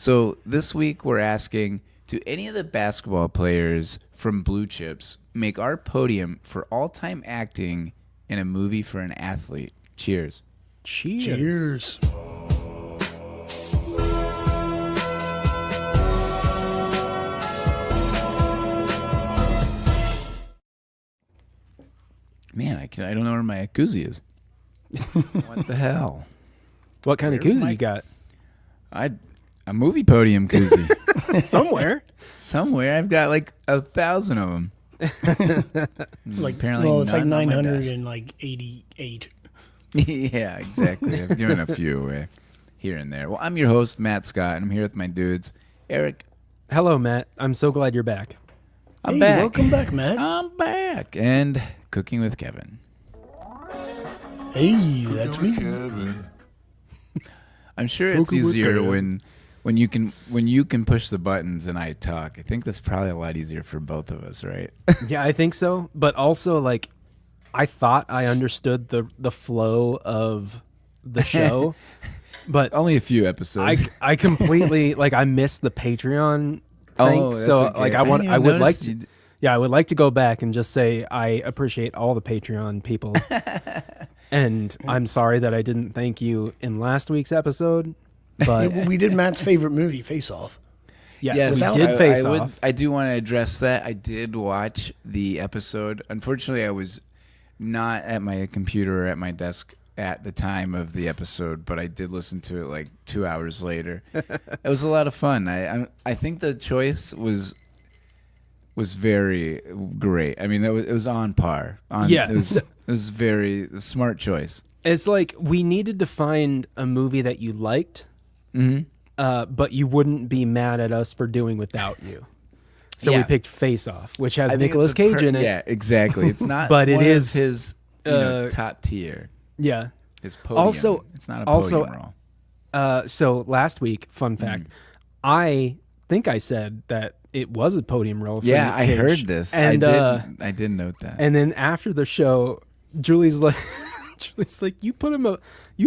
So this week we're asking, do any of the basketball players from Blue Chips make our podium for all-time acting in a movie for an athlete? Cheers. Cheers. Man, I don't know where my koozie is. What the hell? What kind of koozie you got? A movie podium koozie. Somewhere. Somewhere. I've got like 1,000 of them. Apparently, it's like 988. Yeah, exactly. I've given a few away here and there. Well, I'm your host, Matt Scott, and I'm here with my dudes, Eric. Hello, Matt. I'm so glad you're back. I'm back. Welcome back, Matt. I'm back. And Cooking with Kevin. Hey, that's me. I'm sure it's easier when you can push the buttons and I talk. I think that's probably a lot easier for both of us, right? Yeah, I think so. But also, like, I thought I understood the flow of the show, but only a few episodes. I completely I missed the Patreon thing. Oh, that's so okay. I would like to. Yeah, I would like to go back and just say I appreciate all the Patreon people. And I'm sorry that I didn't thank you in last week's episode. But We did Matt's favorite movie, Face Off. Yes, we did Face Off. I do want to address that. I did watch the episode. Unfortunately, I was not at my computer or at my desk at the time of the episode, but I did listen to it like 2 hours later. It was a lot of fun. I think the choice was very great. I mean, it was on par. It was very smart choice. It's like we needed to find a movie that you liked, but you wouldn't be mad at us for doing without you. So we picked Face Off, which has Nicolas Cage in it. Yeah, exactly. It's not, but it is his top tier. Yeah. His podium. Also, it's not a podium role. So last week, fun fact, I think I said that it was a podium role. For Nick Cage. I heard this. And I did note that. And then after the show, Julie's like, you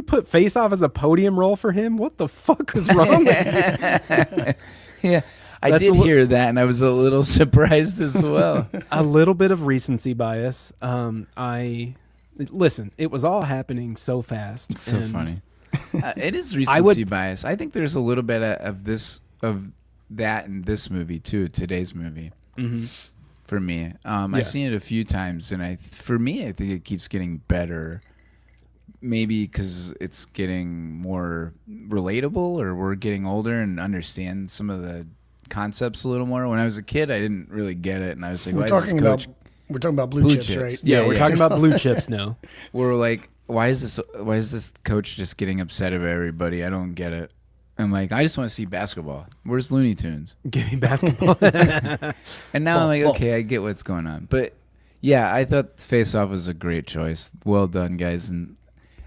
put Face Off as a podium role for him? What the fuck was wrong with you? Yeah, I did hear that, and I was a little surprised as well. A little bit of recency bias. Listen, it was all happening so fast. It's so funny. It is recency bias. I think there's a little bit of that in this movie too. Today's movie, for me, I've seen it a few times, and I think it keeps getting better. Maybe because it's getting more relatable, or we're getting older and understand some of the concepts a little more. When I was a kid, I didn't really get it, and I was like, we're talking about blue chips, right? Yeah, we're talking about blue chips now. We're like, why is this coach just getting upset of everybody? I don't get it. I'm like, I just want to see basketball. Where's Looney Tunes? Give me basketball. And now I'm like, okay, I get what's going on. But yeah, I thought Face Off was a great choice. Well done, guys. And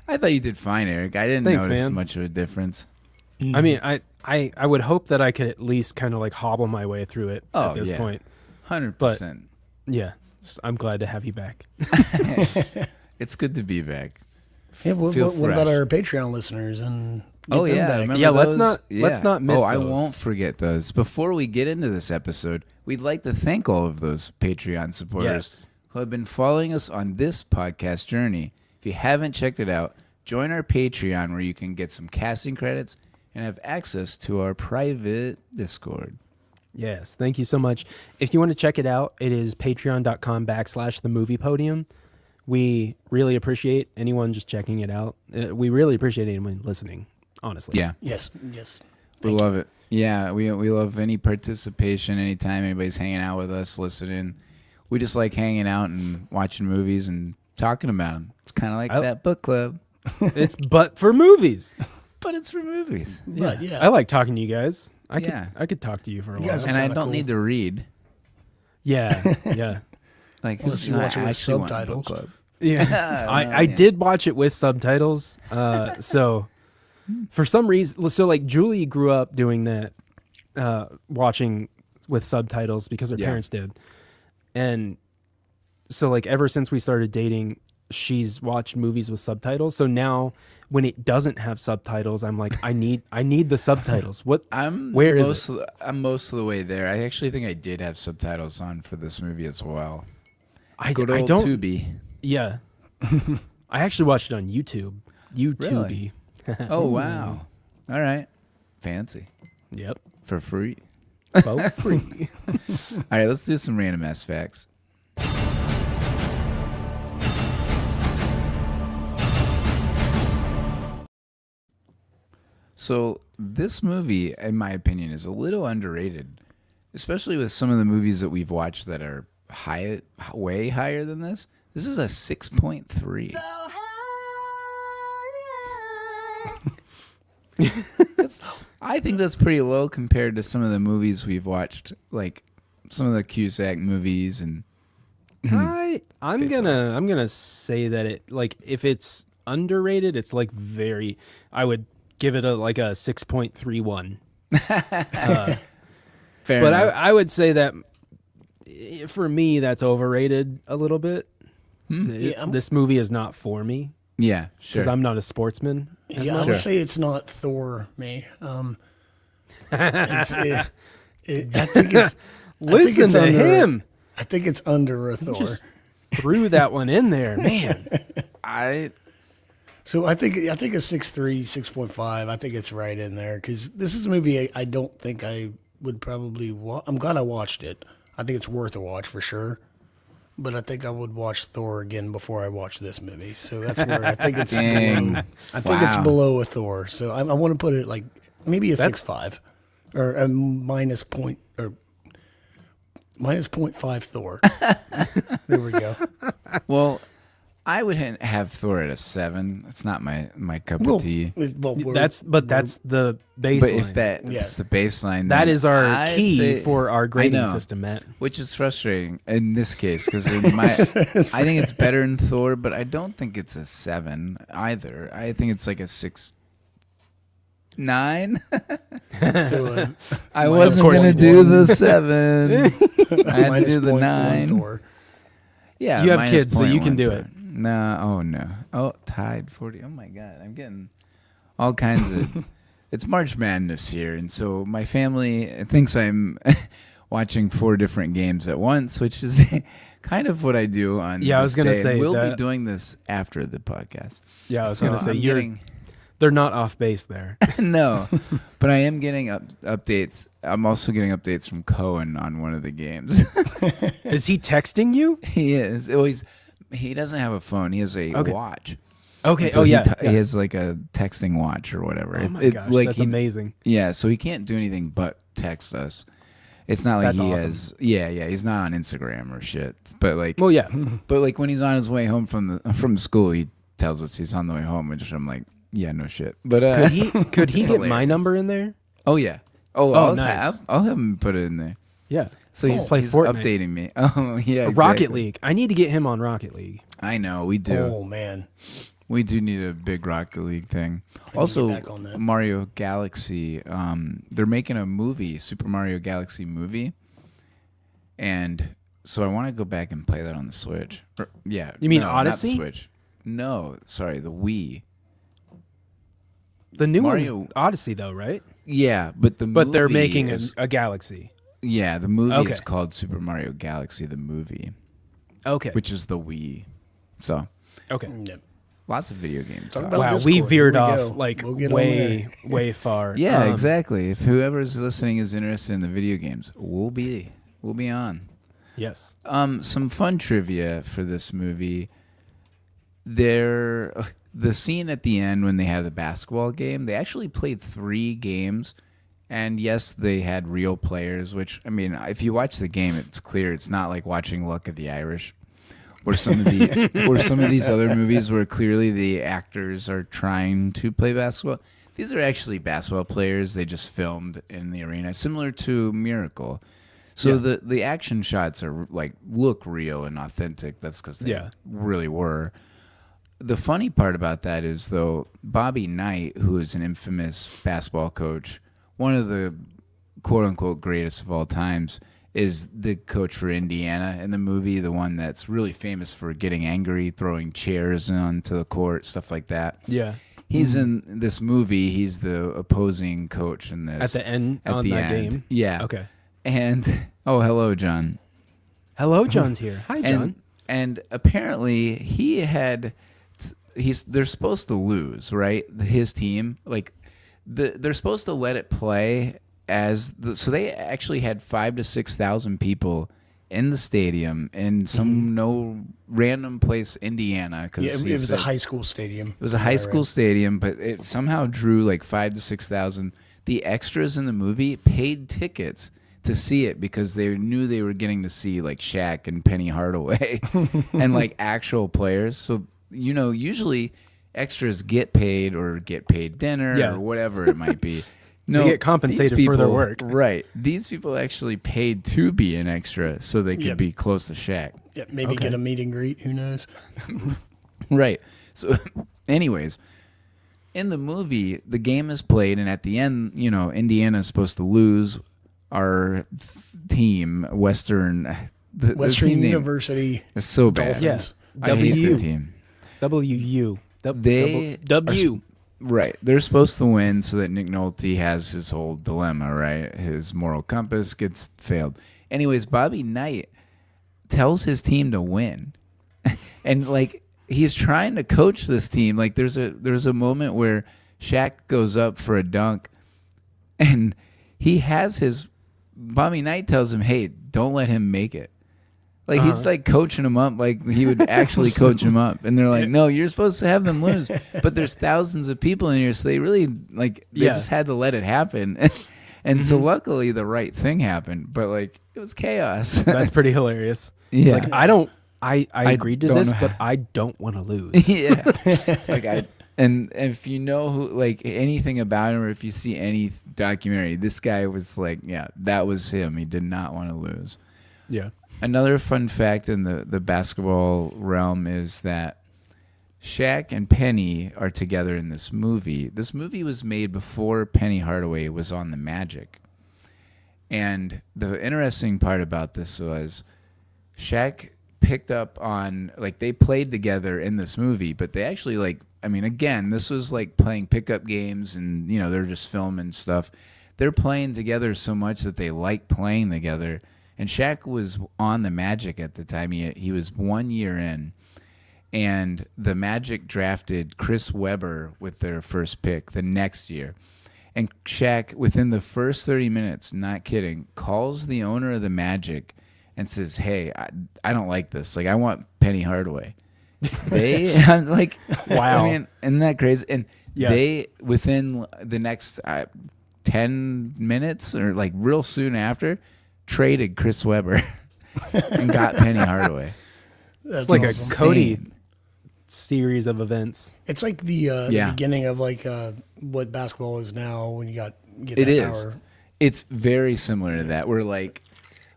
I thought you did fine, Eric. I didn't notice much of a difference. I mean, I would hope that I could at least kind of like hobble my way through it at this point. 100%. But yeah, I'm glad to have you back. It's good to be back. Yeah, what about our Patreon listeners? And let's not miss those. I won't forget those. Before we get into this episode, we'd like to thank all of those Patreon supporters who have been following us on this podcast journey. If you haven't checked it out, join our Patreon where you can get some casting credits and have access to our private Discord. Yes, thank you so much. If you want to check it out, it is patreon.com/the Movie Podium. We really appreciate anyone just checking it out. We really appreciate anyone listening, honestly. Yeah. Yes. We love it. Yeah, we love any participation, anytime anybody's hanging out with us, listening. We just like hanging out and watching movies and talking about them. It's kind of like that book club. But for movies. But it's for movies. Yeah. I like talking to you guys. I could talk to you for a while. And I don't need to read. Yeah. Like, unless you watch it with subtitles. Book club. Yeah. I did watch it with subtitles. So for some reason, like Julie grew up doing that, watching with subtitles because her parents did. And so like ever since we started dating, she's watched movies with subtitles. So now when it doesn't have subtitles, I'm like, I need the subtitles. I'm most of the way there. I actually think I did have subtitles on for this movie as well. Good old Tubi. Yeah. I actually watched it on YouTube. Really? Oh, wow. All right. Fancy. Yep. For free. For free. All right, let's do some random ass facts. So this movie, in my opinion, is a little underrated, especially with some of the movies that we've watched that are way higher than this. This is a 6.3. I think that's pretty low compared to some of the movies we've watched, like some of the Cusack movies. And I'm gonna say that it, like, if it's underrated, it's like I would give it a 6.31. Fair but enough. I would say that for me, that's overrated a little bit. This movie is not for me. Yeah, sure. Because I'm not a sportsman. Yeah, I would say it's not Thor, me. I think it's. Listen to him. I think it's under a Thor. Just threw that one in there, man. So I think a 6.3, 6.5. I think it's right in there because this is a movie I don't think I would probably watch. I'm glad I watched it. I think it's worth a watch for sure. But I think I would watch Thor again before I watch this movie. So that's where I think it's below. I think it's below a Thor. So I want to put it like maybe a 6.5 or a minus 0.5 Thor. There we go. Well, I would have Thor at a 7. It's not my cup of tea. That's the baseline. But if that's the baseline, that is our key for our grading system, Matt. Which is frustrating in this case because I think it's better than Thor, but I don't think it's a 7 either. I think it's like a 6.9. So, I wasn't gonna do the 7. I had to do the 9. Yeah, you have kids, so you can do it. No, oh no. Oh, tied 40. Oh my God, I'm getting all kinds of. It's March Madness here, and so my family thinks I'm watching 4 different games at once, which is kind of what I do on. Yeah, I was gonna say we'll be doing this after the podcast. Yeah, I was gonna say they're not off base there. No, but I am getting updates. I'm also getting updates from Cohen on one of the games. Is he texting you? He is. He doesn't have a phone. He has a watch. Okay. So he has like a texting watch or whatever. Oh my gosh, that's amazing. Yeah, so he can't do anything but text us. It's not like has. Yeah. He's not on Instagram or shit. But like, well, yeah. But like when he's on his way home from school, he tells us he's on the way home, which I'm like, yeah, no shit. But could he get my number in there? Oh yeah. Oh, nice. I'll have him put it in there. Yeah. So he's updating me. Oh, yeah. Exactly. Rocket League. I need to get him on Rocket League. I know, we do. Oh, man. We do need a big Rocket League thing. Also, Mario Galaxy. They're making a movie, Super Mario Galaxy movie. And so I want to go back and play that on the Switch. You mean Odyssey? Not the Switch. No, sorry, the Wii. The new one's Odyssey, though, right? Yeah, but they're making a Galaxy. Yeah, the movie is called Super Mario Galaxy, the movie. Okay. Which is the Wii. So. Okay. Yep. Lots of video games. Wow, we veered off way far. Yeah, exactly. If whoever's listening is interested in the video games, we'll be on. Yes. Some fun trivia for this movie. The scene at the end when they have the basketball game, they actually played 3 games. And yes, they had real players, which, I mean, if you watch the game, it's clear it's not like watching Luck of the Irish or some of these other movies where clearly the actors are trying to play basketball. These are actually basketball players. They just filmed in the arena, similar to Miracle. So the action shots are like look real and authentic. That's because they really were. The funny part about that is, though, Bobby Knight, who is an infamous basketball coach, one of the quote-unquote greatest of all times, is the coach for Indiana in the movie, the one that's really famous for getting angry, throwing chairs onto the court, stuff like that. Yeah. He's in this movie. He's the opposing coach in this. At the end on that game? Yeah. Okay. And, hello, John. Hello, John's here. Hi, John. And apparently they're supposed to lose, right? His team, they're supposed to let it play so they actually had 5,000 to 6,000 people in the stadium in some no random place, Indiana. It was a high school stadium. It was a high school stadium, but it somehow drew 5,000 to 6,000. The extras in the movie paid tickets to see it because they knew they were getting to see Shaq and Penny Hardaway and actual players. So, usually extras get paid dinner or whatever it might be. No, they get compensated for their work. Right. These people actually paid to be an extra so they could be close to Shaq. Yeah, maybe get a meet and greet. Who knows? Right. So, anyways, in the movie, the game is played, and at the end, Indiana is supposed to lose. Our team, Western University. Is so bad. Dolphins. I hate the team. WU. W. Right. They're supposed to win so that Nick Nolte has his whole dilemma, right? His moral compass gets failed. Anyways, Bobby Knight tells his team to win. And he's trying to coach this team. There's a moment where Shaq goes up for a dunk and Bobby Knight tells him, "Hey, don't let him make it." He's coaching him up like he would actually coach him up. And they're like, "No, you're supposed to have them lose." But there's thousands of people in here, so they really they just had to let it happen. And so luckily the right thing happened, but it was chaos. That's pretty hilarious. Yeah. It's I agreed to this, but I don't want to lose. Yeah. And if you know who anything about him or if you see any documentary, this guy was that was him. He did not want to lose. Yeah. Another fun fact in the basketball realm is that Shaq and Penny are together in this movie. This movie was made before Penny Hardaway was on the Magic. And the interesting part about this was Shaq picked up on, they played together in this movie, but they actually, again, this was playing pickup games and, they're just filming stuff. They're playing together so much that they like playing together. And Shaq was on the Magic at the time. He was 1 year in. And the Magic drafted Chris Webber with their first pick the next year. And Shaq, within the first 30 minutes, not kidding, calls the owner of the Magic and says, "Hey, I don't like this. I want Penny Hardaway." I'm wow. Isn't that crazy? And they, within the next 10 minutes or real soon after, traded Chris Webber and got Penny Hardaway. It's like a Cody series of events. It's like the beginning of what basketball is now when you get it that is. power. It's very similar to that. We're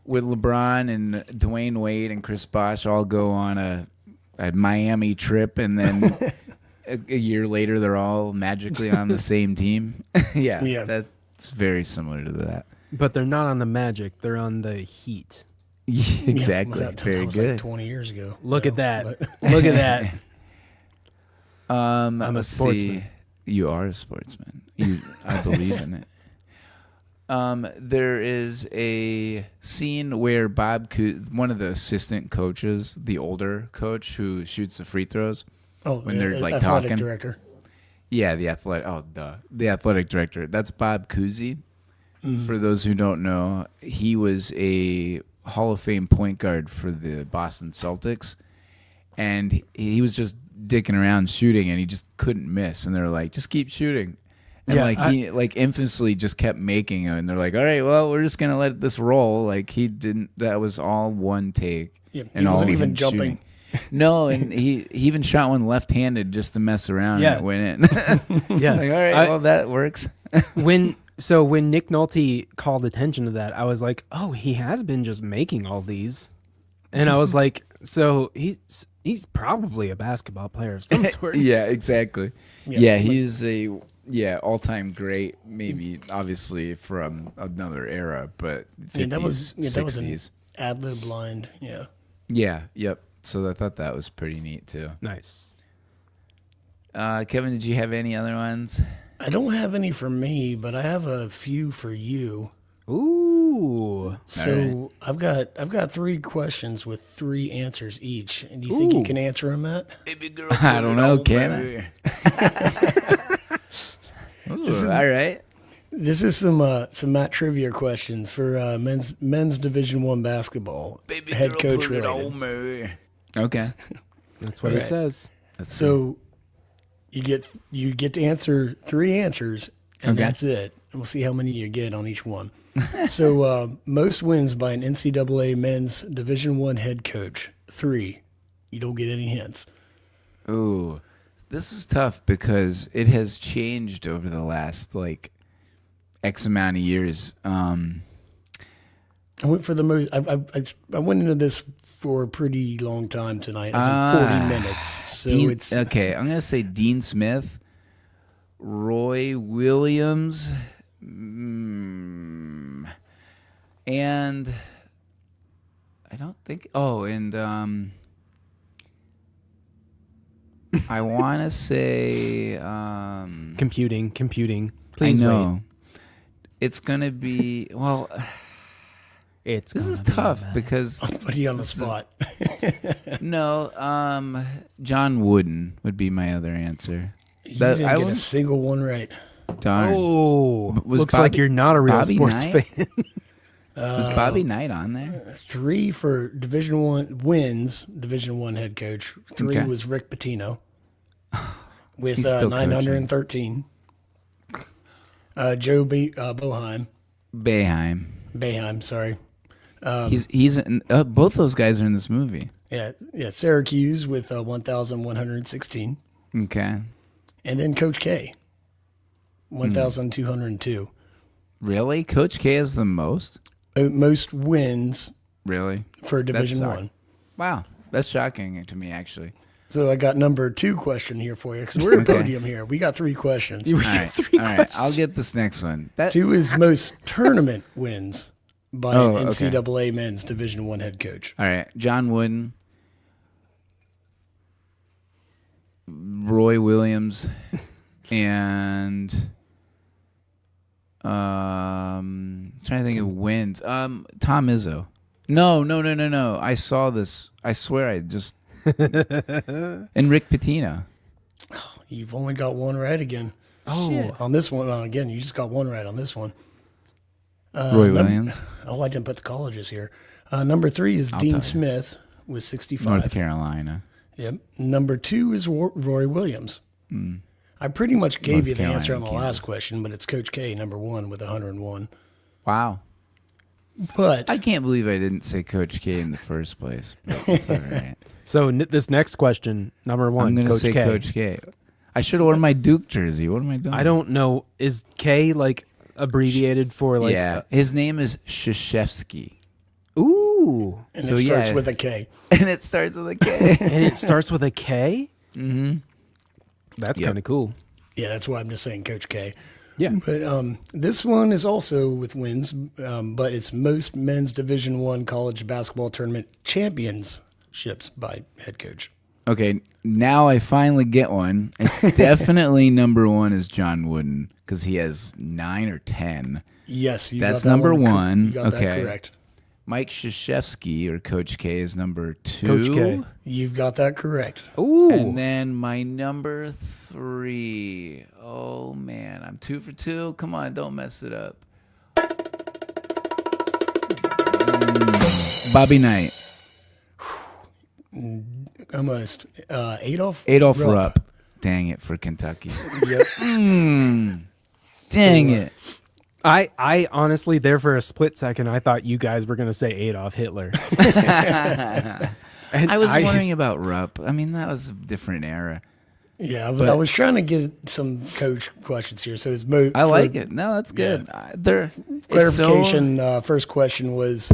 with LeBron and Dwayne Wade and Chris Bosh all go on a Miami trip, and then a year later they're all magically on the same team. Yeah, that's very similar to that. But they're not on the Magic; they're on the Heat. Exactly. That very was good. 20 years ago. Look at that! Look at that! I'm a sportsman. You are a sportsman. I believe in it. There is a scene where one of the assistant coaches, the older coach who shoots the free throws, when they're talking. Director. Yeah, the athletic director. That's Bob Cousy. Mm-hmm. For those who don't know, he was a Hall of Fame point guard for the Boston Celtics, and he was just dicking around shooting, and he just couldn't miss. And they're like, "Just keep shooting." And he infamously just kept making them, and they're like, "All right, well, we're just gonna let this roll." He didn't. That was all one take. Yeah, and he wasn't all even jumping. No, and he even shot one left-handed just to mess around. And it went in. Yeah. All right, well, that works. When Nick Nolte called attention to that, I was like, "Oh, he has been just making all these," and I was like, "So he's probably a basketball player of some sort." Yeah, exactly. Yeah, he's a Yeah, all-time great, maybe obviously from another era, but 50s, that was 60s. an ad-lib line, yeah. Yeah, yep. So I thought that was pretty neat too. Nice. Kevin, did you have any other ones? I don't have any for me, but I have a few for you. Ooh. So I've got 3 questions with 3 answers each. And do you think you can answer them, Matt? Baby girl, I don't know, can I? Ooh, all right. This is some Matt trivia questions for men's Division I basketball. Baby head girl, coach put it related. on me. Okay. That's what it says. So you get to answer 3 answers, and Okay. that's it. And we'll see how many you get on each one. So most wins by an NCAA men's Division I head coach. 3. You don't get any hints. Ooh, this is tough because it has changed over the last X amount of years. I went for the most. I went into this for a pretty long time tonight. I was 40 minutes. So it's okay. I'm gonna say Dean Smith, Roy Williams, and I don't think. Oh, and I want to say. Computing. I Please know. wait. It's gonna be well. This This is tough because I'll put you on the spot. no. John Wooden would be my other answer. You didn't get a was single one right. darn. Oh, Was looks like Bobby- you're not a real Bobby sports Knight? fan. Was Bobby Knight on there? 3 for Division I wins. Division I head coach. 3 Okay. was Rick Pitino with He's still 913. Joe Boheim. Boeheim. Sorry. He's in, both those guys are in this movie. Yeah. Syracuse with 1,116. Okay. And then Coach K, 1,202. Really? Coach K has the most? Most wins Really? for Division That's- I. Wow. That's shocking to me, actually. So I got number 2 question here for you because we're at Podium here. We got 3 questions. All right. I'll get this next one. 2 is most tournament wins by Oh, an okay. NCAA men's Division I head coach. All right. John Wooden, Roy Williams, and trying to think of wins. Tom Izzo. No. I saw this. I swear I just and Rick Pitino. You've only got 1 right again. Shit. On this one, again, you just got 1 right on this one. Roy Williams, Oh, I didn't put the colleges here. Number 3 is tell you. Dean Smith with 65. North Carolina. Yep. Number 2 is Roy Williams. I pretty much gave North you the Carolina, answer on the last Kansas. question, but it's Coach K, number 1 with 101. Wow. But I can't believe I didn't say Coach K in the first place. But it's all right. So this next question, number 1, I'm going to Coach say K. Coach K. I should have worn my Duke jersey. What am I doing? I don't know. Is K abbreviated for yeah. His name is Krzyzewski. Ooh. and So, it starts yeah. with a K. And it starts with a K. And it starts with a K? Mm-hmm. That's Yep. kind of cool. Yeah, that's why I'm just saying Coach K. Yeah. But this one is also with wins, but it's most men's Division I college basketball tournament championships by head coach. Okay, now I finally get one. It's definitely number 1 is John Wooden because he has 9 or 10. Yes, you That's got that number one. 1. You got Okay. that correct. Mike Krzyzewski or Coach K is number 2. Coach K. You've got that correct. Ooh. And then my number 3. Oh man, I'm 2 for 2. Come on, don't mess it up. Bobby Knight. Almost. Adolf Rupp. Dang it for Kentucky. Yep. Dang it. I honestly, there for a split second, I thought you guys were going to say Adolf Hitler. And I was wondering about Rupp. I mean, that was a different era. Yeah, But- I was trying to get some coach questions here. So it's I like it. No, that's good. They're Clarification. First question was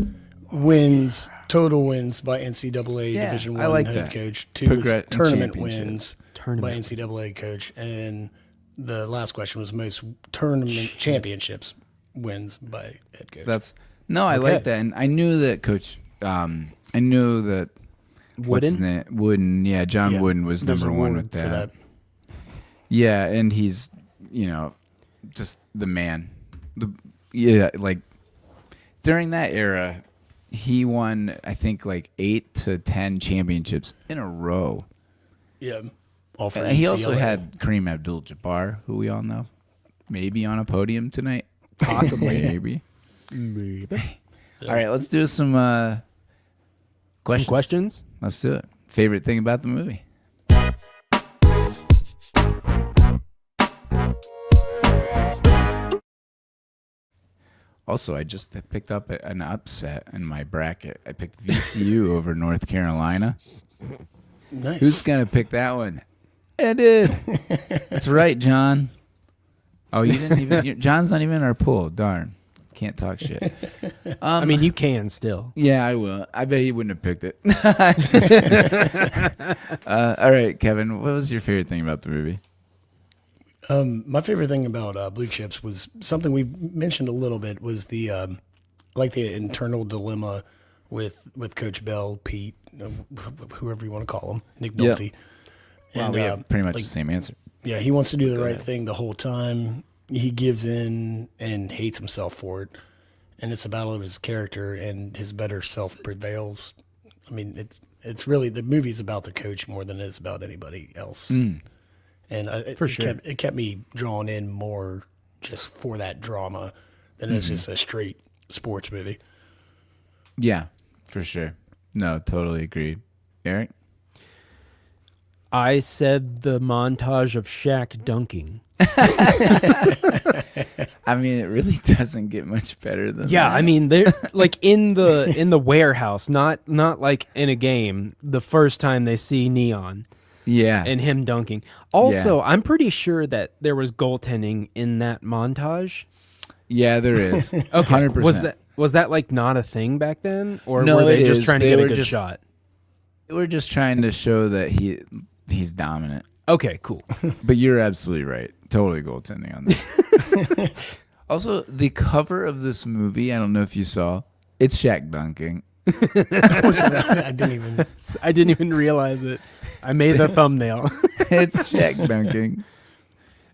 wins, total wins by NCAA Yeah, Division I I like head that. coach. 2 is tournament championship. wins by Tournament. NCAA coach, and the last question was most tournament championships wins by head coach. I like that, and I knew that Coach. I knew that Wooden. Yeah, John Wooden was number one with that. Yeah, and he's just the man. Like during that era, he won I think like 8 to 10 championships in a row. Yeah. He also had Kareem Abdul-Jabbar, who we all know, maybe on a podium tonight. Possibly. Maybe. All right, let's do some questions. Some questions? Let's do it. Favorite thing about the movie? Also, I just picked up an upset in my bracket. I picked VCU over North Carolina. Nice. Who's going to pick that one? I did. That's right, John. Oh, you didn't even. John's not even in our pool. Darn. Can't talk shit. I mean, you can still. Yeah, I will. I bet he wouldn't have picked it. All right, Kevin, what was your favorite thing about the movie? My favorite thing about Blue Chips was something we mentioned a little bit was the internal dilemma with Coach Bell, Pete, whoever you want to call him, Nick Nolte. Yep. And we have pretty much the same answer. Yeah, he wants to do the right thing the whole time. He gives in and hates himself for it. And it's a battle of his character, and his better self prevails. I mean, it's really, the movie's about the coach more than it is about anybody else. And it kept me drawn in more just for that drama than it's just a straight sports movie. Yeah, for sure. No, totally agreed. Eric? I said the montage of Shaq dunking. I mean, it really doesn't get much better than that. I mean, they're like in the warehouse, not like in a game. The first time they see Neon, and him dunking. Also, I'm pretty sure that there was goaltending in that montage. Yeah, there is. Okay, 100%. Was that like not a thing back then, or No, were they just is. trying to get a good shot? They were just trying to show that he's dominant. Okay, cool. But you're absolutely right. Totally goaltending on that. Also, the cover of this movie, I don't know if you saw, it's Shaq dunking. I didn't even realize it. I made the thumbnail. It's Shaq dunking.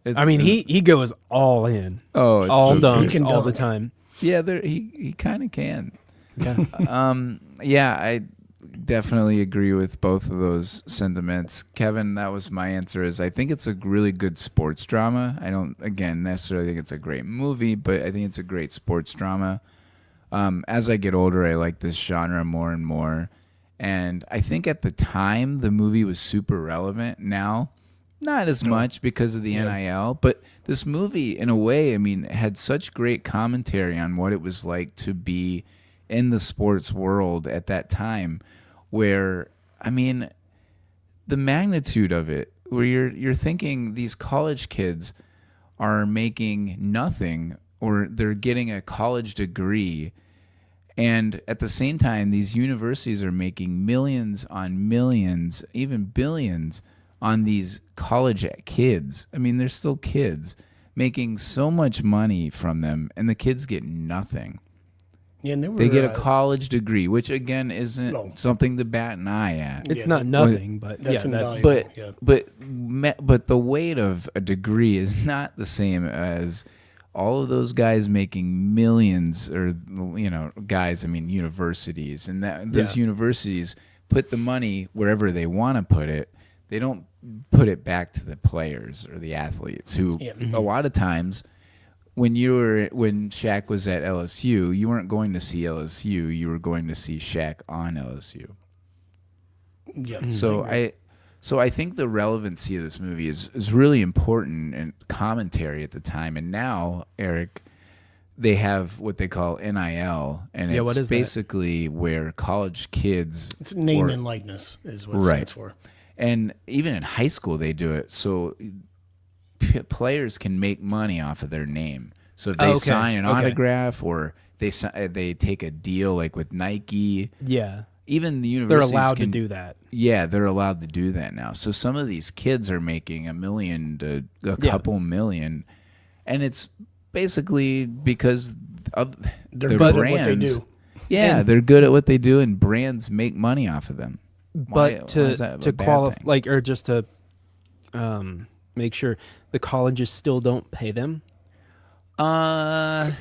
I mean, he goes all in. Oh, it's all so dunks good. all the time. Yeah, he kind of can. I definitely agree with both of those sentiments. Kevin, that was my answer. I think it's a really good sports drama. I don't, again, necessarily think it's a great movie, but I think it's a great sports drama. As I get older, I like this genre more and more. And I think at the time, the movie was super relevant. Now, not as much because of the NIL, but this movie, in a way, I mean, had such great commentary on what it was like to be in the sports world at that time, where, I mean, the magnitude of it, where you're thinking these college kids are making nothing, or they're getting a college degree, and at the same time, these universities are making millions on millions, even billions, on these college kids. I mean, they're still kids making so much money from them, and the kids get nothing. Yeah, they get a college degree, which again isn't something to bat an eye at. It's not nothing, but that's but the weight of a degree is not the same as all of those guys making millions, or guys. I mean, universities, and those universities put the money wherever they want to put it. They don't put it back to the players or the athletes, who a lot of times, when Shaq was at LSU, you weren't going to see LSU. You were going to see Shaq on LSU. Yeah. So I think the relevancy of this movie is really important in commentary at the time. And now, Eric, they have what they call NIL, and it's what is basically where college kids... It's name and likeness is what it stands for. And even in high school, they do it. So players can make money off of their name. So if they sign an autograph, or they take a deal like with Nike, even the they're universities allowed to do that. Yeah, they're allowed to do that now. So some of these kids are making $1 million to a couple million, and it's basically because of They're their good brands. at what they do. Yeah, they're good at what they do, and brands make money off of them. But to qualify, like, or just to make sure the colleges still don't pay them. College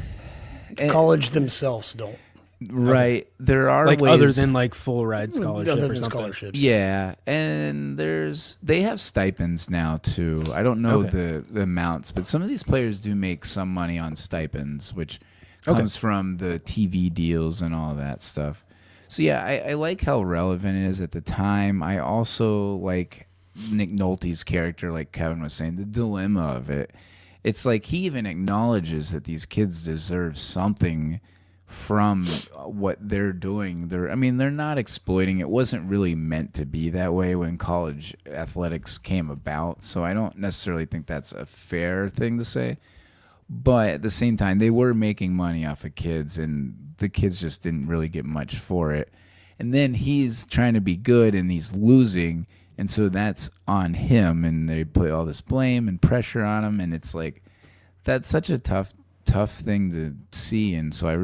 themselves don't. Right. Okay. There are like ways other than like full ride scholarship other or than something. scholarships. Yeah, and they have stipends now too. I don't know the amounts, but some of these players do make some money on stipends, which comes from the TV deals and all that stuff. So yeah, I like how relevant it is at the time. I also like Nick Nolte's character, like Kevin was saying, the dilemma of it. It's like he even acknowledges that these kids deserve something from what they're doing. They're not exploiting. It wasn't really meant to be that way when college athletics came about. So I don't necessarily think that's a fair thing to say. But at the same time, they were making money off of kids, and the kids just didn't really get much for it. And then he's trying to be good, and he's losing, and so that's on him, and they put all this blame and pressure on him, and it's like, that's such a tough thing to see. And so I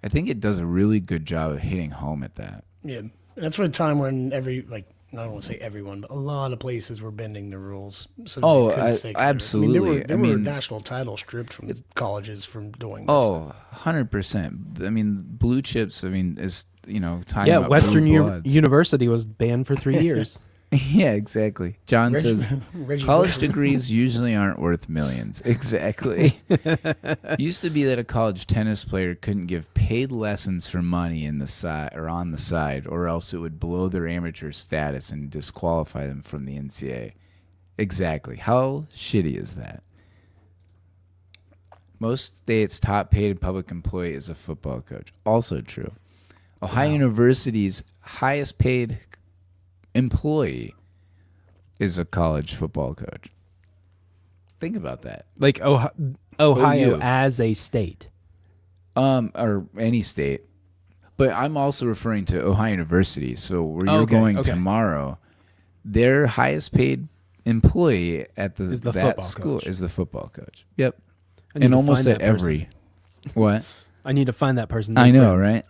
think it does a really good job of hitting home at that. Yeah, that's what a time when I don't want to say everyone, but a lot of places were bending the rules. So absolutely. There were national titles stripped from colleges from doing this. 100%. I mean, blue chips, is, time. Yeah, Western University was banned for 3 years. Yeah, exactly. John says college degrees usually aren't worth millions. Exactly. Used to be that a college tennis player couldn't give paid lessons for money on the side, or else it would blow their amateur status and disqualify them from the NCAA. Exactly. How shitty is that? Most states' top paid public employee is a football coach. Also true. Ohio University's highest paid employee is a college football coach. Think about that. Like Ohio as a state. Or any state. But I'm also referring to Ohio University. So where you're going tomorrow, their highest paid employee at that school is the football coach. Yep. And almost at every what? I need to find that person. I know, right?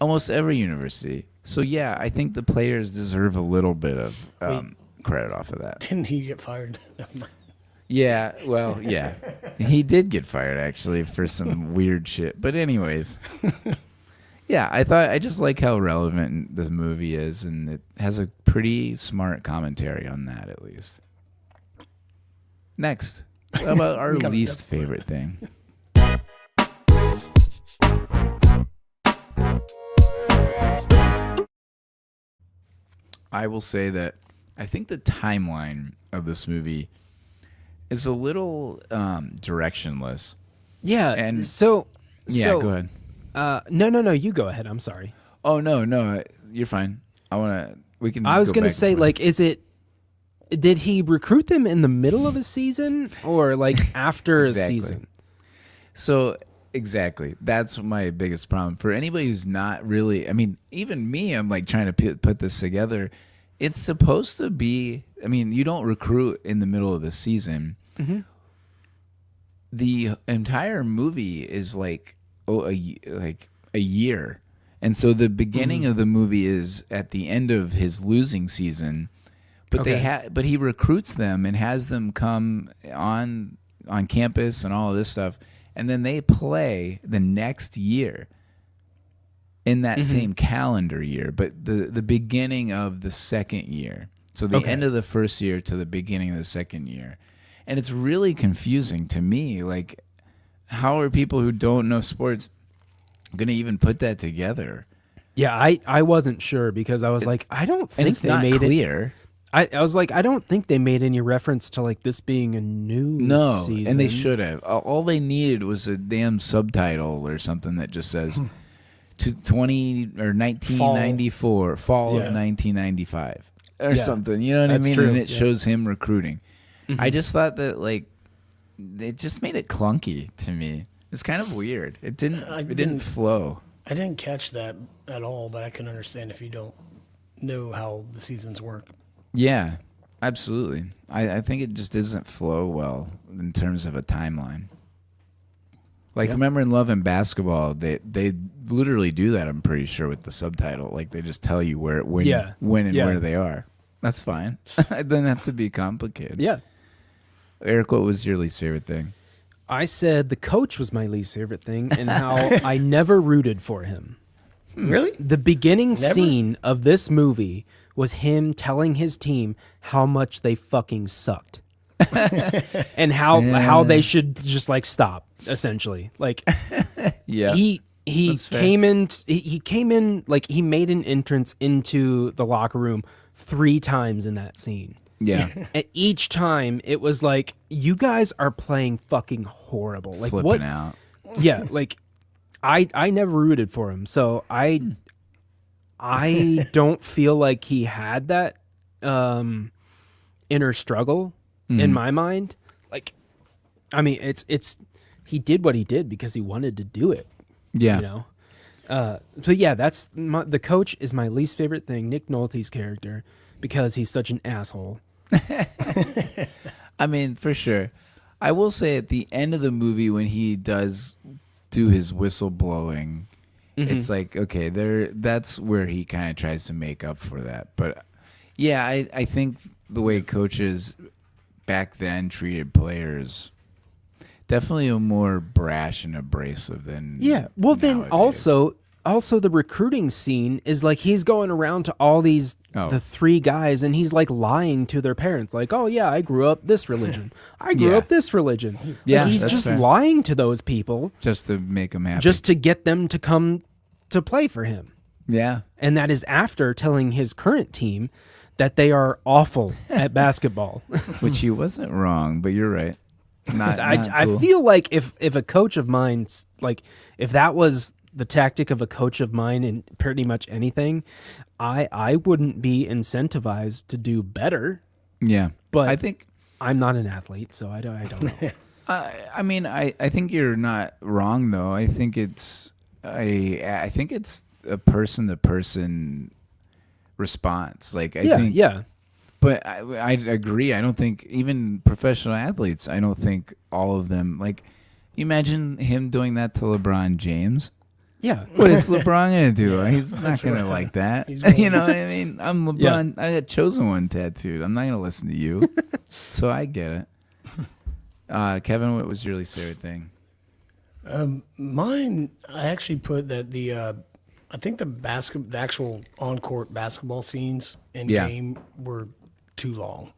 Almost every university. So yeah, I think the players deserve a little bit of credit off of that. Didn't he get fired? Yeah, well, yeah. He did get fired actually for some weird shit. But anyways. Yeah, I just like how relevant the movie is, and it has a pretty smart commentary on that at least. Next. How about our least favorite thing? I will say that I think the timeline of this movie is a little directionless. Yeah, and so go ahead. No, you go ahead. I'm sorry. Oh no, you're fine. I was gonna say, like, did he recruit them in the middle of a season or like after a season? So exactly, that's my biggest problem. For anybody who's not really, even me, I'm like trying to put this together. It's supposed to be. You don't recruit in the middle of the season. Mm-hmm. The entire movie is like a year, and so the beginning of the movie is at the end of his losing season. But but he recruits them and has them come on campus and all of this stuff, and then they play the next year in that same calendar year, but the beginning of the second year. So the end of the first year to the beginning of the second year. And it's really confusing to me. Like, how are people who don't know sports going to even put that together? Yeah, I wasn't sure because I was like, I don't think they made clear. I was like, I don't think they made any reference to like this being a new season. And they should have. All they needed was a damn subtitle or something that just says 1994, fall of 1995 or something. You know what I mean? True. And it shows him recruiting. I just thought that like it just made it clunky to me. It's kind of weird. It didn't flow. I didn't catch that at all, but I can understand if you don't know how the seasons work. Yeah, absolutely. I think it just doesn't flow well in terms of a timeline. Like, remember in Love and Basketball, they literally do that, I'm pretty sure, with the subtitle. Like, they just tell you when and where they are. That's fine. It doesn't have to be complicated. Yeah. Eric, what was your least favorite thing? I said the coach was my least favorite thing and how I never rooted for him. Really? The beginning scene of this movie was him telling his team how much they fucking sucked. And how they should just like stop, essentially. Like he came in like he made an entrance into the locker room 3 times in that scene. Yeah. And each time it was like, you guys are playing fucking horrible. Like Flipping out. Yeah, like I never rooted for him. So I don't feel like he had that inner struggle in my mind. Like, I mean, it's he did what he did because he wanted to do it. Yeah. You know? So yeah, that's the coach is my least favorite thing, Nick Nolte's character, because he's such an asshole. I mean, for sure. I will say at the end of the movie when he does do his whistle blowing, it's like, okay, that's where he kind of tries to make up for that. But yeah, I think the way coaches back then treated players definitely a more brash and abrasive than Well, then nowadays. also the recruiting scene is like he's going around to all these the 3 guys and he's like lying to their parents like, oh yeah, I grew up this religion, I grew up this religion. Yeah, like, he's that's just fair. lying to those people just to make them happy. just to get them to come to play for him. Yeah. And that is after telling his current team that they are awful at basketball. Which he wasn't wrong, but you're right. Not cool. I feel like if a coach of mine's like, if that was the tactic of a coach of mine in pretty much anything, I wouldn't be incentivized to do better. Yeah. But I think I'm not an athlete, so I don't know. I mean, I think you're not wrong though. I think it's I think it's a person to person response. Like I think But I agree. I don't think even professional athletes, I don't think all of them, like, imagine him doing that to LeBron James. Yeah. What is LeBron going to do? He's not going to like that. You know what I mean? I'm LeBron. I had chosen one tattooed. I'm not going to listen to you. So I get it. Kevin, what was your least favorite thing? Mine, I actually put that I think the actual on-court basketball scenes in game were too long.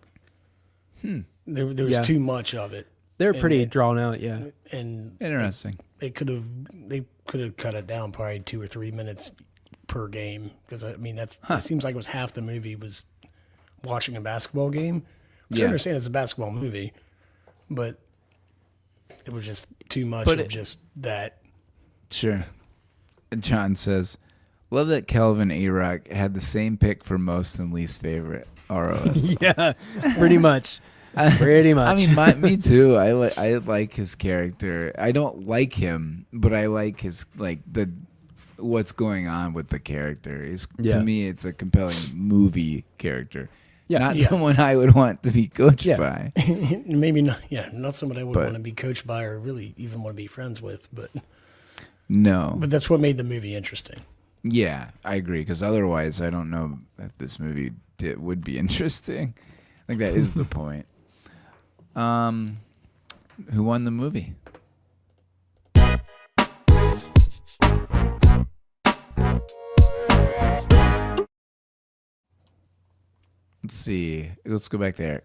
There was too much of it. They're pretty drawn out, yeah. And Interesting. they could have cut it down probably 2 or 3 minutes per game, because I mean it seems like it was half the movie was watching a basketball game. Which I understand it's a basketball movie, but it was just too much just that. Sure. John says, love that Kelvin A-Rock had the same pick for most and least favorite. Yeah, pretty much. Pretty much. I mean, me too. I like his character. I don't like him, but I like his what's going on with the character. To me, it's a compelling movie character. Yeah, not someone I would want to be coached by. Maybe not. Yeah, not someone I would want to be coached by or really even want to be friends with. But no. But that's what made the movie interesting. Yeah, I agree. Because otherwise, I don't know that this movie would be interesting. I think that is the point. Who won the movie? Let's see. Let's go back there.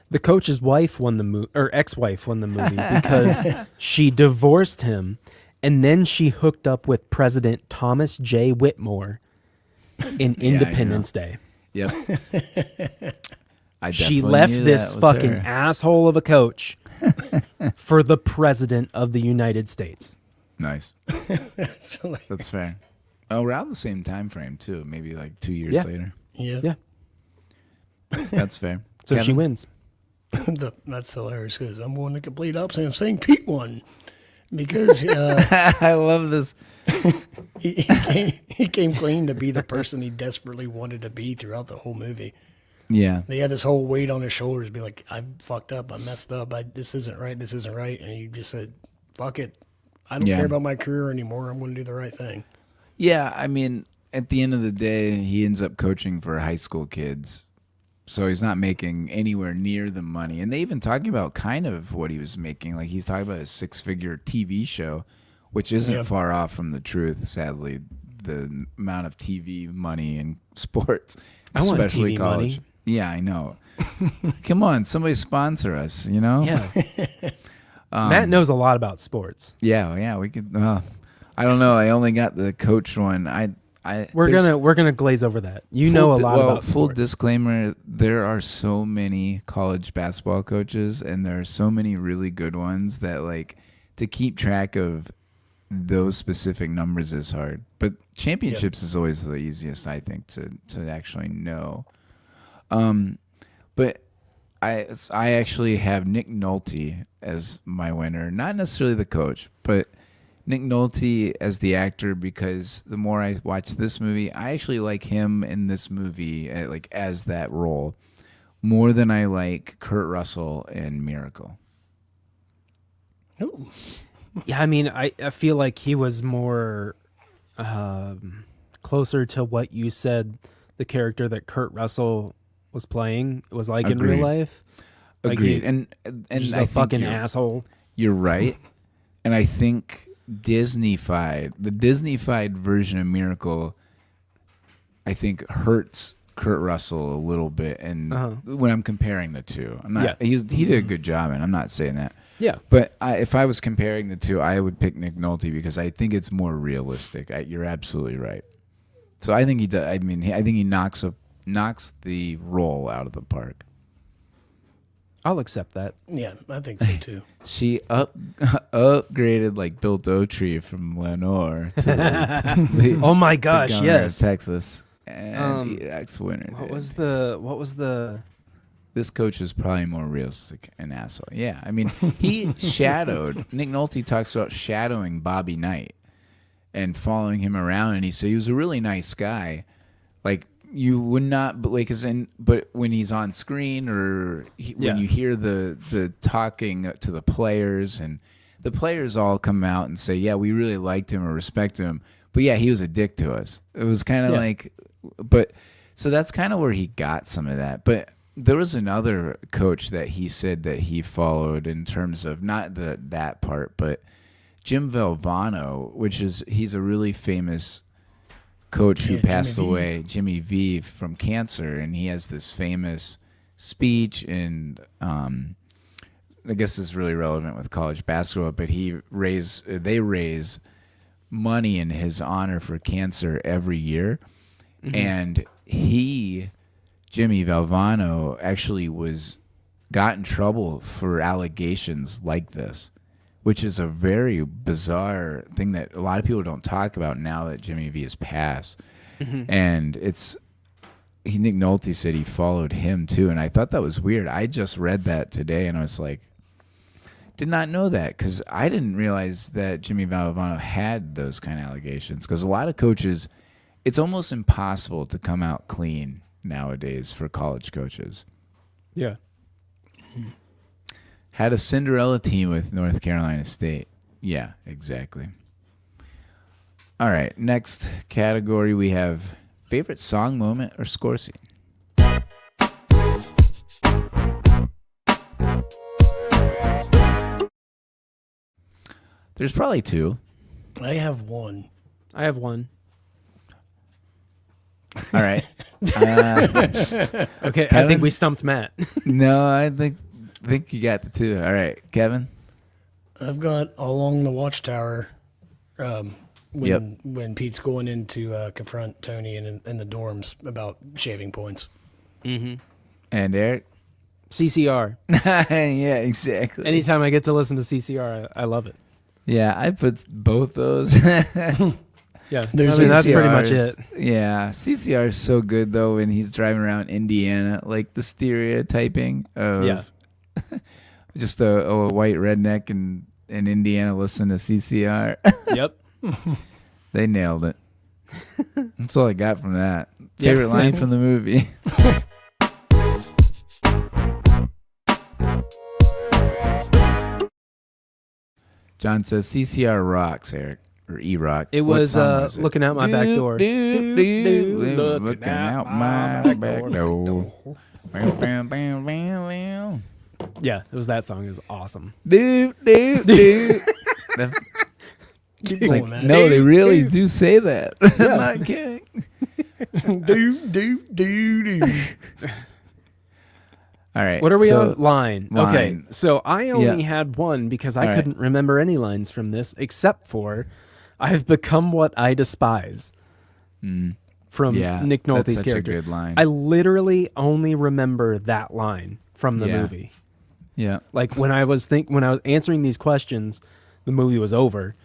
The coach's wife won the movie, or ex-wife won the movie because she divorced him, and then she hooked up with President Thomas J. Whitmore in Independence Day. Yep. She left this fucking asshole of a coach for the president of the United States. Nice. That's fair. Around the same time frame too, maybe like 2 years later. Yeah. That's fair. So Kevin? She wins. That's hilarious because I'm going to complete opposite of saying Pete won because I love this. he came clean to be the person he desperately wanted to be throughout the whole movie. Yeah. He had this whole weight on his shoulders, be like, I fucked up, I messed up, this isn't right, and he just said, fuck it, I don't care about my career anymore, I'm going to do the right thing. Yeah, I mean, at the end of the day, he ends up coaching for high school kids, so he's not making anywhere near the money. And they even talking about kind of what he was making, like he's talking about a 6-figure TV show, which isn't far off from the truth, sadly, the amount of TV money in sports, especially college. Money. Yeah, I know. Come on, somebody sponsor us, you know? Yeah. Matt knows a lot about sports. Yeah, we could. I don't know. I only got the coach one. We're gonna glaze over that. You know a lot about sports. Full disclaimer: there are so many college basketball coaches, and there are so many really good ones that like to keep track of those specific numbers is hard. But championships is always the easiest, I think, to actually know. But I actually have Nick Nolte as my winner, not necessarily the coach, but Nick Nolte as the actor, because the more I watch this movie, I actually like him in this movie, like as that role, more than I like Kurt Russell in Miracle. Ooh. Yeah, I mean, I feel like he was more closer to what you said the character that Kurt Russell was playing was like in real life. Agreed. Like and just I a think fucking asshole. You're right. And I think the Disney-fied version of Miracle, I think hurts Kurt Russell a little bit. And when I'm comparing the two, he did a good job, and I'm not saying that. Yeah. But if I was comparing the two, I would pick Nick Nolte because I think it's more realistic. You're absolutely right. So I think he does. I mean, I think he knocks the role out of the park. I'll accept that. Yeah, I think so too. She upgraded like Bill Dotree from Lenore to oh my gosh, yes, Texas, and ex-winner. What was the? This coach is probably more realistic and asshole. Yeah, I mean, he shadowed. Nick Nolte talks about shadowing Bobby Knight and following him around, and he said he was a really nice guy. Like you would not, but when he's on screen or when you hear the talking to the players, and the players all come out and say, yeah, we really liked him or respect him, but yeah, he was a dick to us. It was kind of like, but so that's kind of where he got some of that. But there was another coach that he said that he followed in terms of not that part, but Jim Valvano, he's a really famous coach who passed away, Jimmy V, from cancer, and he has this famous speech, and I guess it's really relevant with college basketball, but they raise money in his honor for cancer every year, and Jimmy Valvano actually got in trouble for allegations like this, which is a very bizarre thing that a lot of people don't talk about now that Jimmy V has passed. And Nick Nolte said he followed him too, and I thought that was weird. I just read that today, and I was like, did not know that, because I didn't realize that Jimmy Valvano had those kind of allegations, because a lot of coaches, it's almost impossible to come out clean nowadays for college coaches. Yeah. Had a Cinderella team with North Carolina State. Yeah, exactly. All right, next category we have favorite song moment or score scene. There's probably two. I have one. All right. Okay, Kevin? I think we stumped Matt. No, I think you got the two. All right, Kevin? I've got Along the Watchtower when Pete's going in to confront Tony in the dorms about shaving points. Mm-hmm. And Eric? CCR. Yeah, exactly. Anytime I get to listen to CCR, I love it. Yeah, I put both those. Yeah, that's pretty much it. Yeah, CCR is so good, though, when he's driving around Indiana, like the stereotyping of just a white redneck in Indiana listening to CCR. Yep. They nailed it. That's all I got from that. Favorite line from the movie. John says CCR rocks, Eric. Or E-Rock. It was Looking Out My Back Door. Looking out my back door. Yeah, it was that song. It was awesome. It's like, no, they really do say that. I'm not kidding. All right. What are we on? Line. Okay. Line. So I only had one because I couldn't remember any lines from this except for I've become what I despise. From Nick Nolte's that's such character. a good line. I literally only remember that line from the movie. Yeah. Like when I was answering these questions, the movie was over,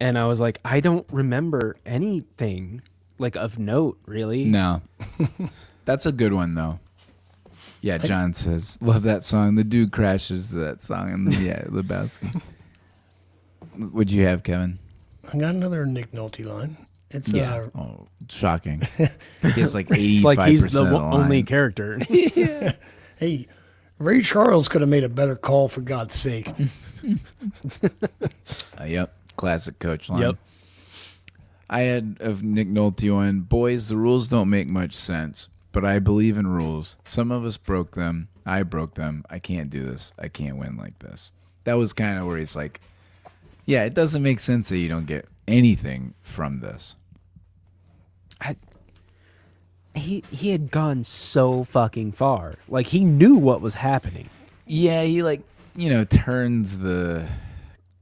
and I was like, I don't remember anything like of note, really. No. That's a good one though. Yeah, John says, love that song. The dude crashes to that song in Lebowski. What'd you have, Kevin? I got another Nick Nolte line. It's shocking. He has like 85% It's like he's the of only lines. character. Hey, Ray Charles could have made a better call, for God's sake. Yep, classic coach line. Yep. I had of Nick Nolte one, boys, the rules don't make much sense, but I believe in rules. Some of us broke them. I broke them. I can't do this. I can't win like this. That was kind of where he's like, yeah, it doesn't make sense that you don't get anything from this. He had gone so fucking far. Like, he knew what was happening. Yeah, he turns the,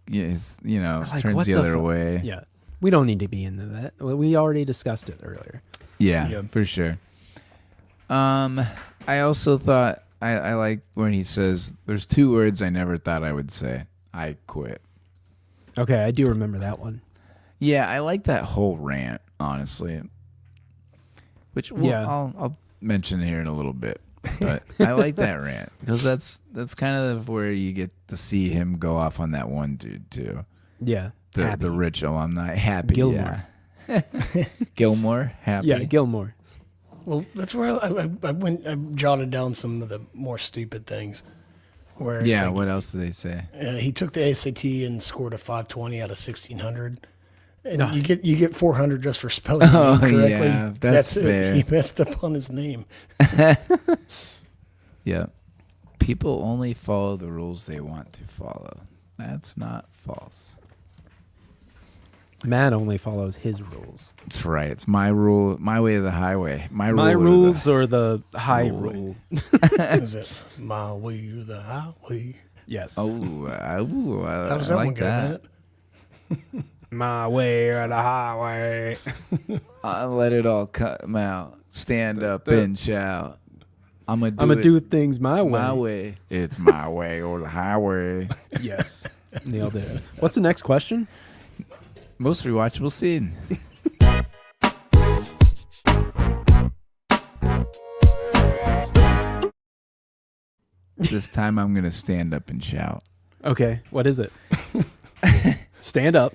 Like, turns what the the other way. Yeah. We don't need to be into that. We already discussed it earlier. Yeah, for sure. I also thought I like when he says, "There's two words I never thought I would say. I quit." Okay, I do remember that one. Yeah, I like that whole rant, honestly. Which I'll mention here in a little bit. But I like that rant because that's kind of where you get to see him go off on that one dude too. Yeah, the rich alumni, Happy Gilmore. Yeah. Gilmore, Happy. Yeah, Gilmore. Well, that's where I jotted down some of the more stupid things. Where it's like, what else do they say? he took the SAT and scored a 520 out of 1,600. And you get 400 just for spelling your name correctly. Yeah, that's fair. He messed up on his name. Yeah. People only follow the rules they want to follow. That's not false. Matt only follows his rules. That's right. It's my rule, my way of the highway. My rules or the high rule. Is it my way or the highway? Yes. How How's that like one go, that. Matt? My way or the highway. I let it all come out. Stand up and shout. I'm gonna do things my way. My way. It's my way or the highway. Yes. Nailed it. What's the next question? Most rewatchable scene. This time I'm gonna stand up and shout. Okay, what is it? Stand up.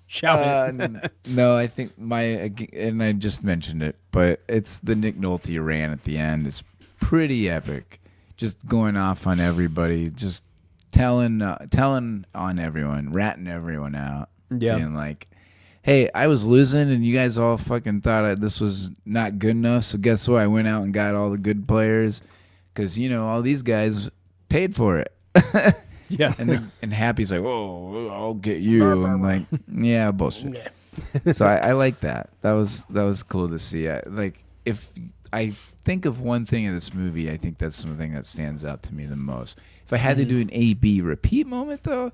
Shout it. No, I think and I just mentioned it, but it's the Nick Nolte rant at the end. It's pretty epic. Just going off on everybody, just telling on everyone, ratting everyone out. Yeah. Being like, hey, I was losing and you guys all fucking thought this was not good enough. So guess what? I went out and got all the good players because, all these guys paid for it. Yeah. And Happy's like, whoa, I'll get you. I'm like, yeah, bullshit. So I like that. That was cool to see. If I think of one thing in this movie, I think that's something that stands out to me the most. If I had to do an A-B repeat moment, though,